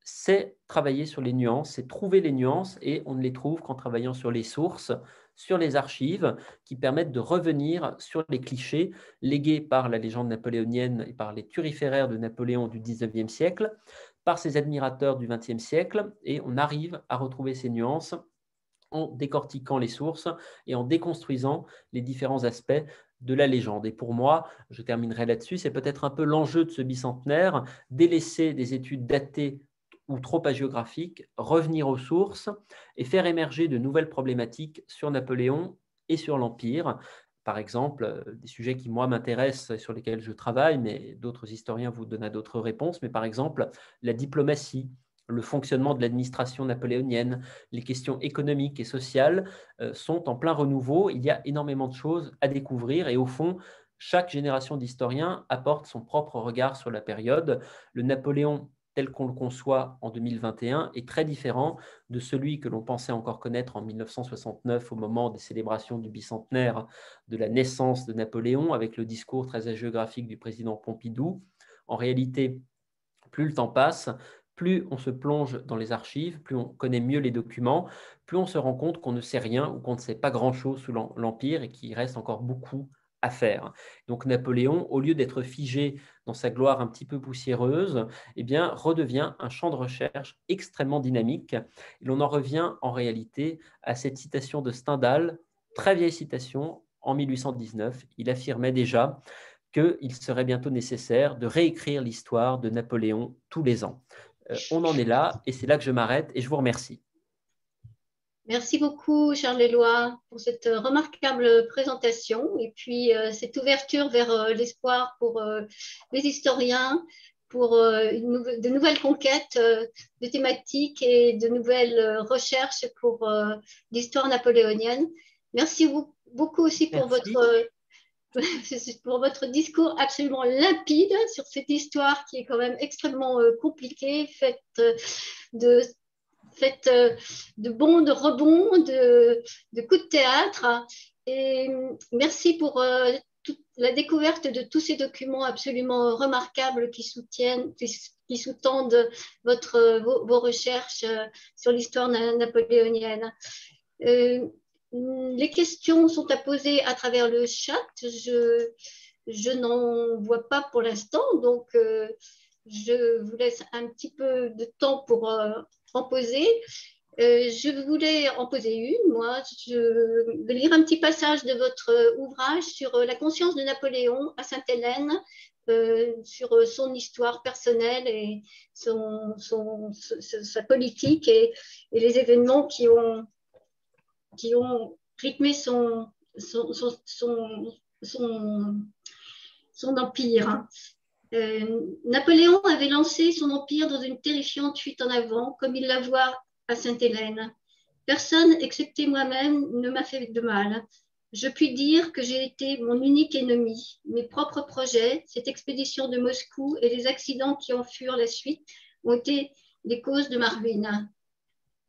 c'est travailler sur les nuances, c'est trouver les nuances, et on ne les trouve qu'en travaillant sur les sources, sur les archives, qui permettent de revenir sur les clichés légués par la légende napoléonienne et par les turiféraires de Napoléon du XIXe siècle, par ses admirateurs du XXe siècle, et on arrive à retrouver ces nuances en décortiquant les sources et en déconstruisant les différents aspects de la légende. Et pour moi, je terminerai là-dessus, c'est peut-être un peu l'enjeu de ce bicentenaire, délaisser des études datées ou trop hagiographiques, revenir aux sources et faire émerger de nouvelles problématiques sur Napoléon et sur l'Empire. Par exemple, des sujets qui, moi, m'intéressent et sur lesquels je travaille, mais d'autres historiens vous donnent d'autres réponses, mais par exemple, la diplomatie, le fonctionnement de l'administration napoléonienne, les questions économiques et sociales sont en plein renouveau. Il y a énormément de choses à découvrir et au fond, chaque génération d'historiens apporte son propre regard sur la période. Le Napoléon tel qu'on le conçoit en 2021 est très différent de celui que l'on pensait encore connaître en 1969 au moment des célébrations du bicentenaire de la naissance de Napoléon avec le discours très hagiographique du président Pompidou. En réalité, plus le temps passe, plus on se plonge dans les archives, plus on connaît mieux les documents, plus on se rend compte qu'on ne sait rien ou qu'on ne sait pas grand-chose sous l'Empire et qu'il reste encore beaucoup à faire. Donc Napoléon, au lieu d'être figé dans sa gloire un petit peu poussiéreuse, eh bien, redevient un champ de recherche extrêmement dynamique. Et l'on en revient en réalité à cette citation de Stendhal, très vieille citation, en 1819. Il affirmait déjà qu'il serait bientôt nécessaire de réécrire l'histoire de Napoléon tous les ans. On en est là, et c'est là que je m'arrête, et je vous remercie. Merci beaucoup, Charles Éloi, pour cette remarquable présentation et puis cette ouverture vers l'espoir pour les historiens, pour de nouvelles conquêtes de thématiques et de nouvelles recherches pour l'histoire napoléonienne. Merci beaucoup aussi pour votre discours absolument limpide sur cette histoire qui est quand même extrêmement compliquée, faite de bonds, de rebonds, de coups de théâtre. Et merci pour la découverte de tous ces documents absolument remarquables qui sous-tendent vos recherches sur l'histoire napoléonienne. Les questions sont à poser à travers le chat. Je n'en vois pas pour l'instant, donc je vous laisse un petit peu de temps pour en poser. Je voulais en poser une, moi. Je vais lire un petit passage de votre ouvrage sur la conscience de Napoléon à Sainte-Hélène, sur son histoire personnelle et sa politique et les événements qui ont rythmé son empire. Napoléon avait lancé son empire dans une terrifiante fuite en avant, comme il la voit à Sainte-Hélène. Personne, excepté moi-même, ne m'a fait de mal. Je puis dire que j'ai été mon unique ennemi. Mes propres projets, cette expédition de Moscou et les accidents qui en furent la suite ont été les causes de ma ruine.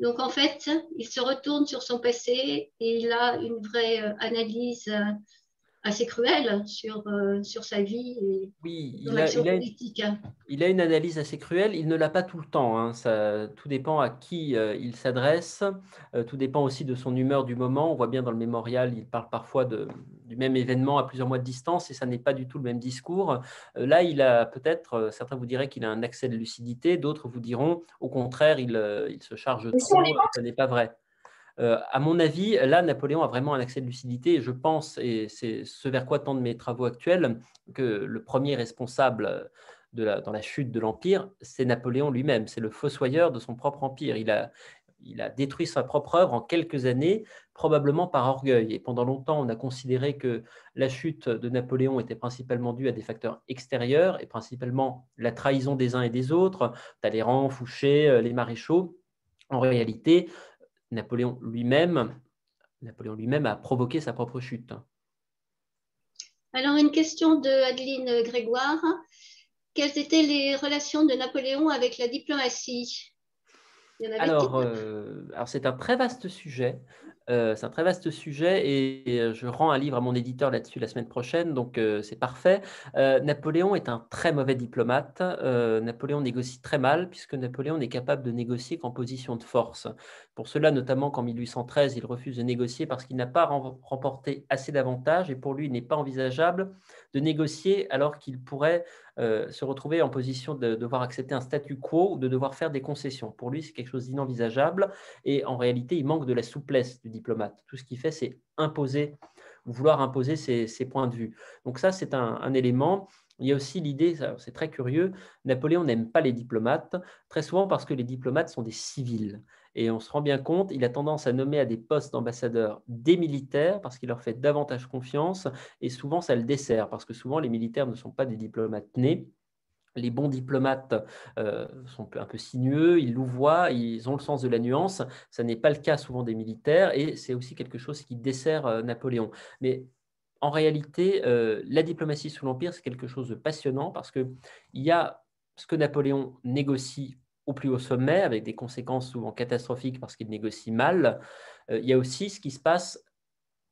Donc en fait, il se retourne sur son passé et il a une vraie analyse assez cruelle sur sa vie et son action politique. Il a une analyse assez cruelle, il ne l'a pas tout le temps, hein. Tout dépend à qui il s'adresse, tout dépend aussi de son humeur du moment. On voit bien dans le mémorial, il parle parfois du même événement à plusieurs mois de distance et ça n'est pas du tout le même discours. Là, il a peut-être, certains vous diraient qu'il a un accès de lucidité, d'autres vous diront au contraire, il se charge trop, ce n'est pas vrai. À mon avis, là, Napoléon a vraiment un accès de lucidité et je pense, et c'est ce vers quoi tendent mes travaux actuels, que le premier responsable dans la chute de l'Empire, c'est Napoléon lui-même, c'est le fossoyeur de son propre empire. Il a détruit sa propre œuvre en quelques années, probablement par orgueil. Et pendant longtemps, on a considéré que la chute de Napoléon était principalement due à des facteurs extérieurs et principalement la trahison des uns et des autres, Talleyrand, Fouché, les maréchaux. En réalité, Napoléon lui-même a provoqué sa propre chute. Alors, une question de Adeline Grégoire. quelles étaient les relations de Napoléon avec la diplomatie? Il y en avait-il? Alors c'est un très vaste sujet. C'est un très vaste sujet et je rends un livre à mon éditeur là-dessus la semaine prochaine, donc c'est parfait. Napoléon est un très mauvais diplomate. Napoléon négocie très mal puisque Napoléon n'est capable de négocier qu'en position de force. Pour cela, notamment qu'en 1813, il refuse de négocier parce qu'il n'a pas remporté assez d'avantages et pour lui, il n'est pas envisageable de négocier alors qu'il pourrait se retrouver en position de devoir accepter un statu quo ou de devoir faire des concessions. Pour lui, c'est quelque chose d'inenvisageable et en réalité, il manque de la souplesse du diplomate. Tout ce qu'il fait, c'est imposer, vouloir imposer ses points de vue. Donc ça, c'est un élément. Il y a aussi l'idée, c'est très curieux, Napoléon n'aime pas les diplomates, très souvent parce que les diplomates sont des civils. Et on se rend bien compte, il a tendance à nommer à des postes d'ambassadeurs des militaires parce qu'il leur fait davantage confiance et souvent ça le dessert parce que souvent les militaires ne sont pas des diplomates nés. Les bons diplomates sont un peu sinueux, ils louvoient, ils ont le sens de la nuance. Ça n'est pas le cas souvent des militaires et c'est aussi quelque chose qui dessert Napoléon. Mais en réalité, la diplomatie sous l'Empire, c'est quelque chose de passionnant parce qu'il y a ce que Napoléon négocie au plus haut sommet avec des conséquences souvent catastrophiques parce qu'il négocie mal. Il y a aussi ce qui se passe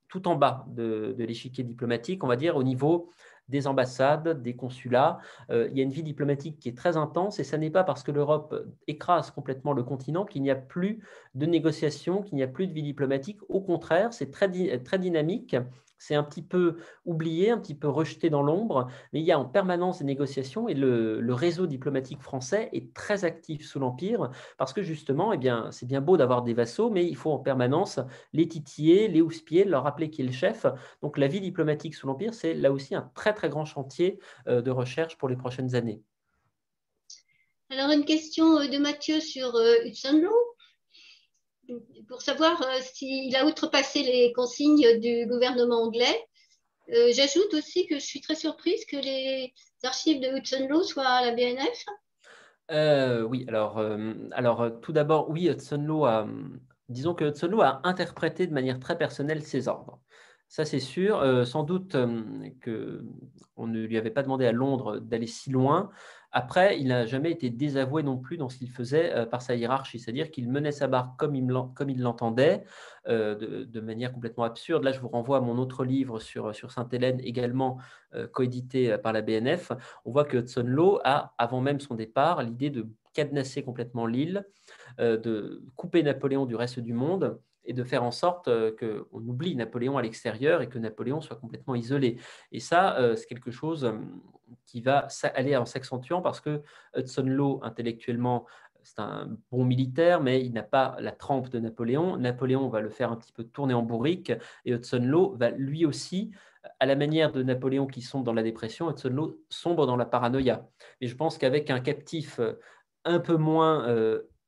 tout en bas de l'échiquier diplomatique, on va dire au niveau des ambassades, des consulats. Il y a une vie diplomatique qui est très intense et ce n'est pas parce que l'Europe écrase complètement le continent qu'il n'y a plus de négociations, qu'il n'y a plus de vie diplomatique. Au contraire, c'est très dynamique. C'est un petit peu oublié, un petit peu rejeté dans l'ombre, mais il y a en permanence des négociations et le réseau diplomatique français est très actif sous l'Empire parce que justement, eh bien, c'est bien beau d'avoir des vassaux, mais il faut en permanence les titiller, les houspiller, leur rappeler qui est le chef. Donc la vie diplomatique sous l'Empire, c'est là aussi un très très grand chantier de recherche pour les prochaines années. Alors, une question de Mathieu sur Hudson Law, pour savoir s'il a outrepassé les consignes du gouvernement anglais. J'ajoute aussi que je suis très surprise que les archives de Hudson Law soient à la BNF. Oui, alors tout d'abord, oui, disons que Hudson Law a interprété de manière très personnelle ses ordres. Ça, c'est sûr. Sans doute qu'on ne lui avait pas demandé à Londres d'aller si loin. Après, il n'a jamais été désavoué non plus dans ce qu'il faisait par sa hiérarchie, c'est-à-dire qu'il menait sa barque comme il l'entendait, de manière complètement absurde. Là, je vous renvoie à mon autre livre sur Sainte-Hélène, également coédité par la BNF. On voit que Hudson Law a, avant même son départ, l'idée de cadenasser complètement l'île, de couper Napoléon du reste du monde et de faire en sorte qu'on oublie Napoléon à l'extérieur et que Napoléon soit complètement isolé. Et ça, c'est quelque chose qui va aller en s'accentuant parce que Hudson Law, intellectuellement, c'est un bon militaire, mais il n'a pas la trempe de Napoléon. Napoléon va le faire un petit peu tourner en bourrique et Hudson Law va lui aussi, à la manière de Napoléon qui sombre dans la dépression, Hudson Law sombre dans la paranoïa. Et je pense qu'avec un captif un peu moins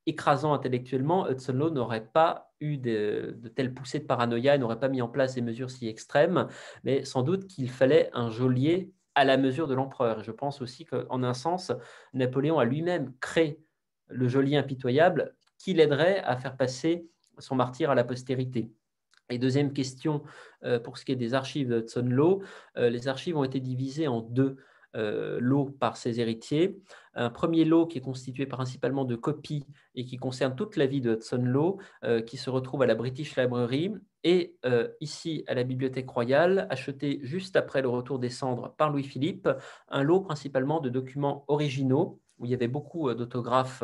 écrasant intellectuellement, Hudson Law n'aurait pas eu de telles poussées de paranoïa, n'aurait pas mis en place des mesures si extrêmes, mais sans doute qu'il fallait un geôlier à la mesure de l'empereur. Et je pense aussi qu'en un sens, Napoléon a lui-même créé le geôlier impitoyable qui l'aiderait à faire passer son martyre à la postérité. Et deuxième question, pour ce qui est des archives de Hudson Law, les archives ont été divisées en deux lots par ses héritiers. Un premier lot qui est constitué principalement de copies et qui concerne toute la vie de Hudson Law, qui se retrouve à la British Library et ici à la Bibliothèque royale, acheté juste après le retour des cendres par Louis-Philippe, un lot principalement de documents originaux où il y avait beaucoup d'autographes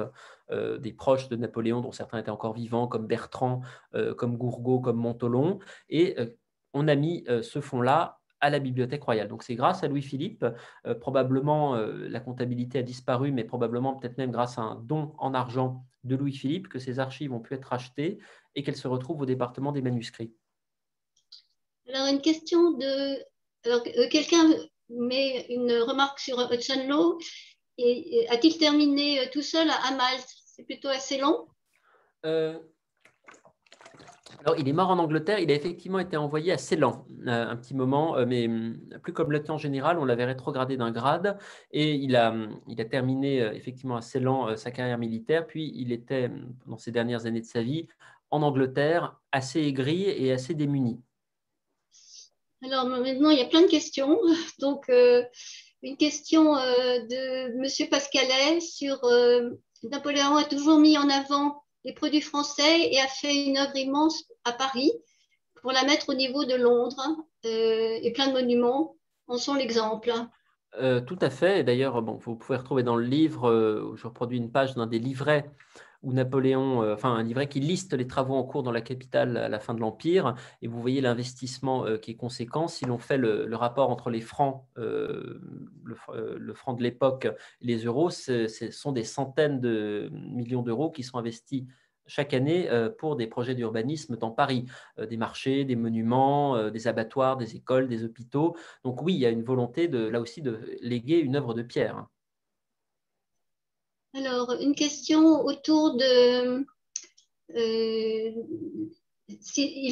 des proches de Napoléon, dont certains étaient encore vivants, comme Bertrand, comme Gourgaud, comme Montholon. Et on a mis ce fonds-là à la Bibliothèque royale. Donc c'est grâce à Louis-Philippe, probablement la comptabilité a disparu, mais probablement peut-être même grâce à un don en argent de Louis-Philippe que ces archives ont pu être rachetées et qu'elles se retrouvent au département des manuscrits. Alors une question de... Alors, quelqu'un met une remarque sur Hudson Law. Et a-t-il terminé tout seul à Malte? C'est plutôt assez long. Alors, il est mort en Angleterre, il a effectivement été envoyé à Ceylan un petit moment, mais plus comme lieutenant général, on l'avait rétrogradé d'un grade et il a terminé effectivement à Ceylan sa carrière militaire, puis il était, dans ces dernières années de sa vie, en Angleterre, assez aigri et assez démuni. Alors maintenant, il y a plein de questions. Donc, une question de Monsieur Pascalet sur Napoléon a toujours mis en avant les produits français et a fait une œuvre immense à Paris pour la mettre au niveau de Londres et plein de monuments en sont l'exemple. Tout à fait. Et d'ailleurs, bon, vous pouvez retrouver dans le livre, où je reproduis une page d'un des livrets où Napoléon, enfin un livret qui liste les travaux en cours dans la capitale à la fin de l'Empire, et vous voyez l'investissement qui est conséquent. Si l'on fait le rapport entre les francs, le franc de l'époque et les euros, ce sont des centaines de millions d'euros qui sont investis chaque année pour des projets d'urbanisme dans Paris, des marchés, des monuments, des abattoirs, des écoles, des hôpitaux. Donc oui, il y a une volonté là aussi de léguer une œuvre de pierre. Alors, une question autour de il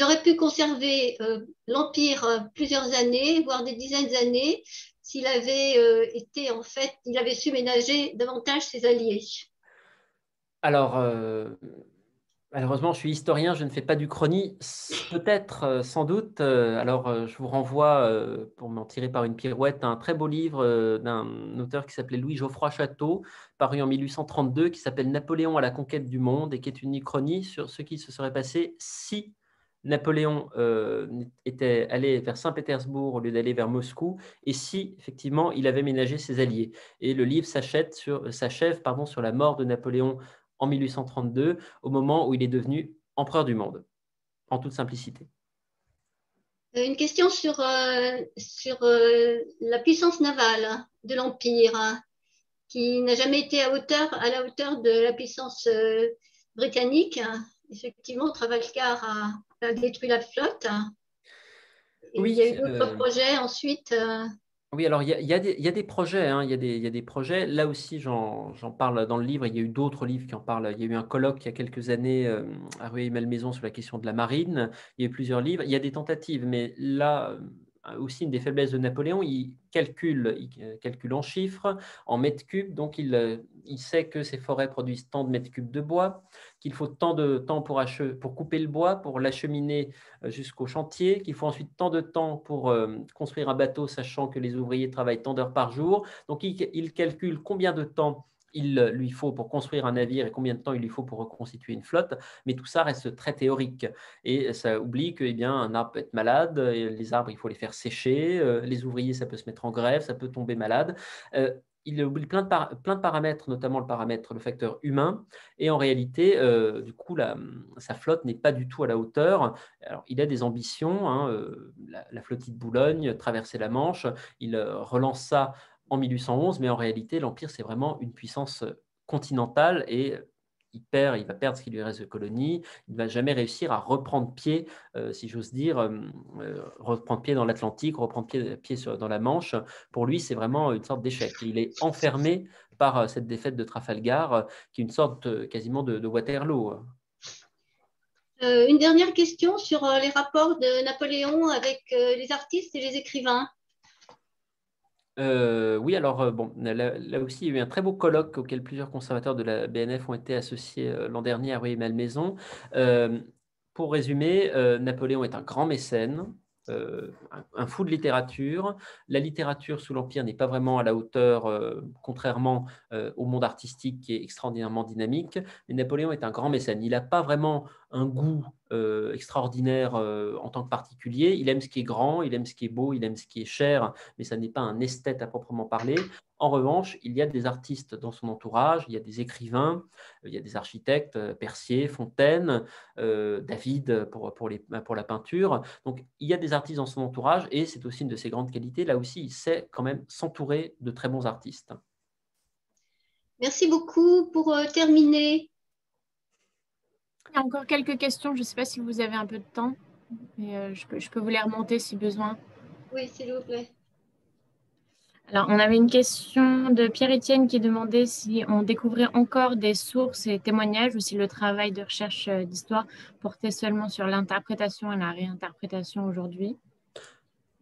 aurait pu conserver l'Empire plusieurs années, voire des dizaines d'années, s'il avait été, en fait, il avait su ménager davantage ses alliés. Alors, malheureusement, je suis historien, je ne fais pas d'Uchronie. Peut-être, sans doute. Alors, je vous renvoie, pour m'en tirer par une pirouette, à un très beau livre d'un auteur qui s'appelait Louis-Geoffroy Château, paru en 1832, qui s'appelle Napoléon à la conquête du monde, et qui est une Uchronie sur ce qui se serait passé si Napoléon était allé vers Saint-Pétersbourg au lieu d'aller vers Moscou, et si, effectivement, il avait ménagé ses alliés. Et le livre s'achève sur la mort de Napoléon en 1832, au moment où il est devenu empereur du monde, en toute simplicité. Une question sur la puissance navale de l'Empire, qui n'a jamais été à la hauteur de la puissance britannique. Effectivement, Trafalgar a détruit la flotte. Et Oui, il y a eu d'autres projets ensuite. Oui, alors il y a des projets, hein, il y a des projets. Là aussi, j'en parle dans le livre. Il y a eu d'autres livres qui en parlent. Il y a eu un colloque il y a quelques années à Rueil-Malmaison sur la question de la marine. Il y a eu plusieurs livres. Il y a des tentatives, mais là aussi, une des faiblesses de Napoléon, il calcule en chiffres, en mètres cubes. Donc, il sait que ces forêts produisent tant de mètres cubes de bois, qu'il faut tant de temps pour couper le bois, pour l'acheminer jusqu'au chantier, qu'il faut ensuite tant de temps pour construire un bateau, sachant que les ouvriers travaillent tant d'heures par jour. Donc, il calcule combien de temps il lui faut pour construire un navire et combien de temps il lui faut pour reconstituer une flotte, mais tout ça reste très théorique. Et ça oublie que, eh bien, un arbre peut être malade, et les arbres, il faut les faire sécher, les ouvriers, ça peut se mettre en grève, ça peut tomber malade. Il oublie plein de paramètres, notamment le facteur humain, et en réalité, du coup, sa flotte n'est pas du tout à la hauteur. Alors, il a des ambitions, hein, la flottille de Boulogne, traverser la Manche, il relance ça en 1811, mais en réalité, l'Empire, c'est vraiment une puissance continentale, et il va perdre ce qui lui reste de colonies, il ne va jamais réussir à reprendre pied, si j'ose dire, reprendre pied dans l'Atlantique, reprendre pied dans la Manche. Pour lui, c'est vraiment une sorte d'échec. Il est enfermé par cette défaite de Trafalgar, qui est une sorte quasiment de Waterloo. Une dernière question sur les rapports de Napoléon avec les artistes et les écrivains. Oui, alors bon, là aussi, il y a eu un très beau colloque auquel plusieurs conservateurs de la BNF ont été associés l'an dernier à Rueil-Malmaison. Pour résumer, Napoléon est un grand mécène, un fou de littérature. La littérature sous l'Empire n'est pas vraiment à la hauteur, contrairement au monde artistique qui est extraordinairement dynamique. Mais Napoléon est un grand mécène. Il n'a pas vraiment un goût extraordinaire en tant que particulier. Il aime ce qui est grand, il aime ce qui est beau, il aime ce qui est cher, mais ça n'est pas un esthète à proprement parler. En revanche, il y a des artistes dans son entourage, il y a des écrivains, il y a des architectes, Percier, Fontaine, David pour la peinture. Donc, il y a des artistes dans son entourage, et c'est aussi une de ses grandes qualités. Là aussi, il sait quand même s'entourer de très bons artistes. Merci beaucoup. Pour terminer. Il y a encore quelques questions. Je ne sais pas si vous avez un peu de temps, mais je peux vous les remonter si besoin. Oui, s'il vous plaît. Alors, on avait une question de Pierre-Étienne qui demandait si on découvrait encore des sources et témoignages ou si le travail de recherche d'histoire portait seulement sur l'interprétation et la réinterprétation aujourd'hui.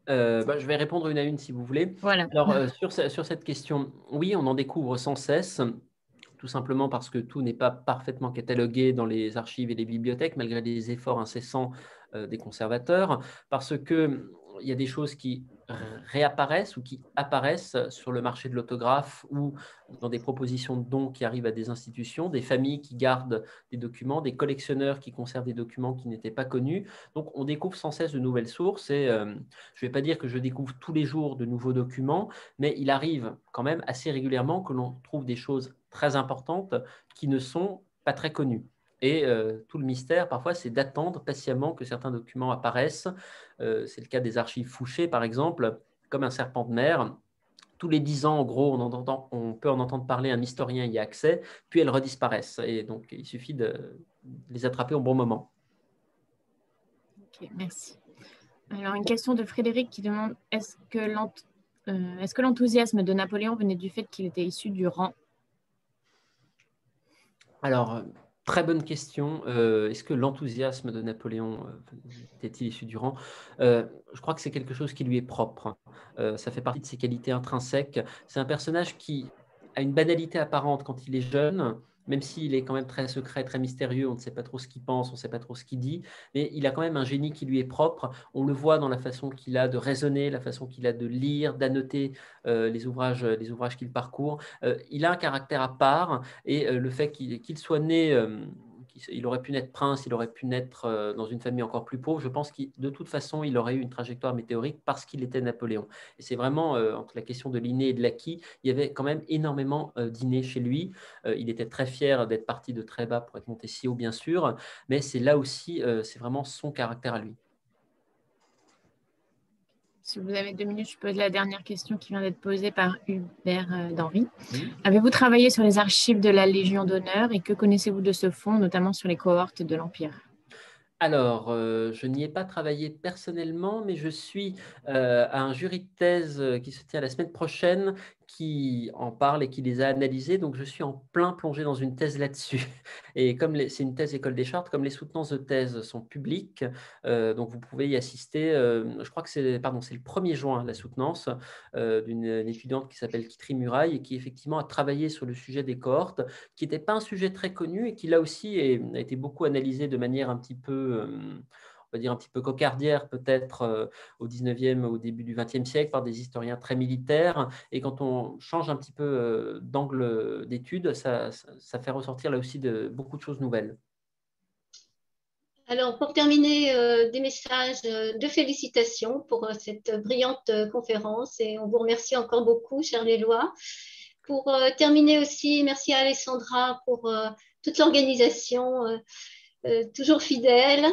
Je vais répondre une à une si vous voulez. Voilà. Alors, sur cette question, oui, on en découvre sans cesse, tout simplement parce que tout n'est pas parfaitement catalogué dans les archives et les bibliothèques, malgré les efforts incessants des conservateurs, parce qu'il y a des choses qui réapparaissent ou qui apparaissent sur le marché de l'autographe ou dans des propositions de dons qui arrivent à des institutions, des familles qui gardent des documents, des collectionneurs qui conservent des documents qui n'étaient pas connus. Donc, on découvre sans cesse de nouvelles sources et je ne vais pas dire que je découvre tous les jours de nouveaux documents, mais il arrive quand même assez régulièrement que l'on trouve des choses très importantes qui ne sont pas très connues. Et tout le mystère, parfois, c'est d'attendre patiemment que certains documents apparaissent. C'est le cas des archives Fouché, par exemple, comme un serpent de mer. Tous les 10 ans, en gros, on peut en entendre parler, un historien y a accès, puis elles redisparaissent. Et donc, il suffit de les attraper au bon moment. Ok, merci. Alors, une question de Frédéric qui demande est-ce que l'enthousiasme de Napoléon venait du fait qu'il était issu du rang? Alors, très bonne question. Est-ce que l'enthousiasme de Napoléon était-il issu du rang? Je crois que c'est quelque chose qui lui est propre. Ça fait partie de ses qualités intrinsèques. C'est un personnage qui a une banalité apparente quand il est jeune, même s'il est quand même très secret, très mystérieux, on ne sait pas trop ce qu'il pense, on ne sait pas trop ce qu'il dit, mais il a quand même un génie qui lui est propre. On le voit dans la façon qu'il a de raisonner, la façon qu'il a de lire, d'annoter les ouvrages qu'il parcourt. Il a un caractère à part et le fait qu'il soit né, il aurait pu naître prince, il aurait pu naître dans une famille encore plus pauvre, je pense que de toute façon, il aurait eu une trajectoire météorique parce qu'il était Napoléon. Et c'est vraiment, entre la question de l'inné et de l'acquis, il y avait quand même énormément d'inné chez lui. Il était très fier d'être parti de très bas pour être monté si haut, bien sûr, mais c'est là aussi, c'est vraiment son caractère à lui. Si vous avez 2 minutes, je pose la dernière question qui vient d'être posée par Hubert d'Henry. Avez-vous travaillé sur les archives de la Légion d'honneur et que connaissez-vous de ce fonds, notamment sur les cohortes de l'Empire? Alors, je n'y ai pas travaillé personnellement, mais je suis à un jury de thèse qui se tient la semaine prochaine, qui en parle et qui les a analysés. Donc, je suis en plein plongé dans une thèse là-dessus. Et comme c'est une thèse École des Chartes, comme les soutenances de thèse sont publiques, donc vous pouvez y assister. Je crois que c'est le 1er juin, la soutenance d'une étudiante qui s'appelle Kitri Muraille et qui effectivement a travaillé sur le sujet des cohortes, qui n'était pas un sujet très connu et qui là aussi a été beaucoup analysé de manière un petit peu, on va dire un petit peu cocardière peut-être au 19e, au début du 20e siècle par des historiens très militaires. Et quand on change un petit peu d'angle d'étude, ça fait ressortir là aussi beaucoup de choses nouvelles. Alors, pour terminer, des messages de félicitations pour cette brillante conférence et on vous remercie encore beaucoup, chers Lélois. Pour terminer aussi, merci à Alessandra pour toute l'organisation, toujours fidèle.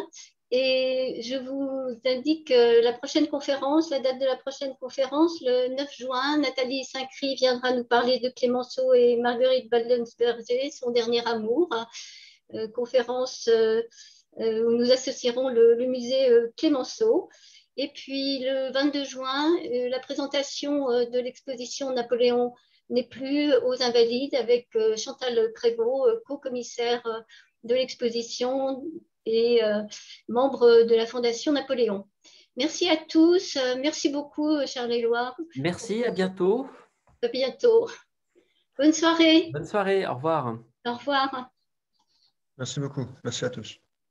Et je vous indique la prochaine conférence, la date de la prochaine conférence, le 9 juin, Nathalie Saint-Cry viendra nous parler de Clémenceau et Marguerite Baldensberger, son dernier amour. Conférence où nous associerons le musée Clémenceau. Et puis le 22 juin, la présentation de l'exposition Napoléon n'est plus aux Invalides avec Chantal Prévost, co-commissaire de l'exposition et membre de la Fondation Napoléon. Merci à tous. Merci beaucoup, chers Lélois. Merci, à bientôt. À bientôt. Bonne soirée. Bonne soirée, au revoir. Au revoir. Merci beaucoup. Merci à tous.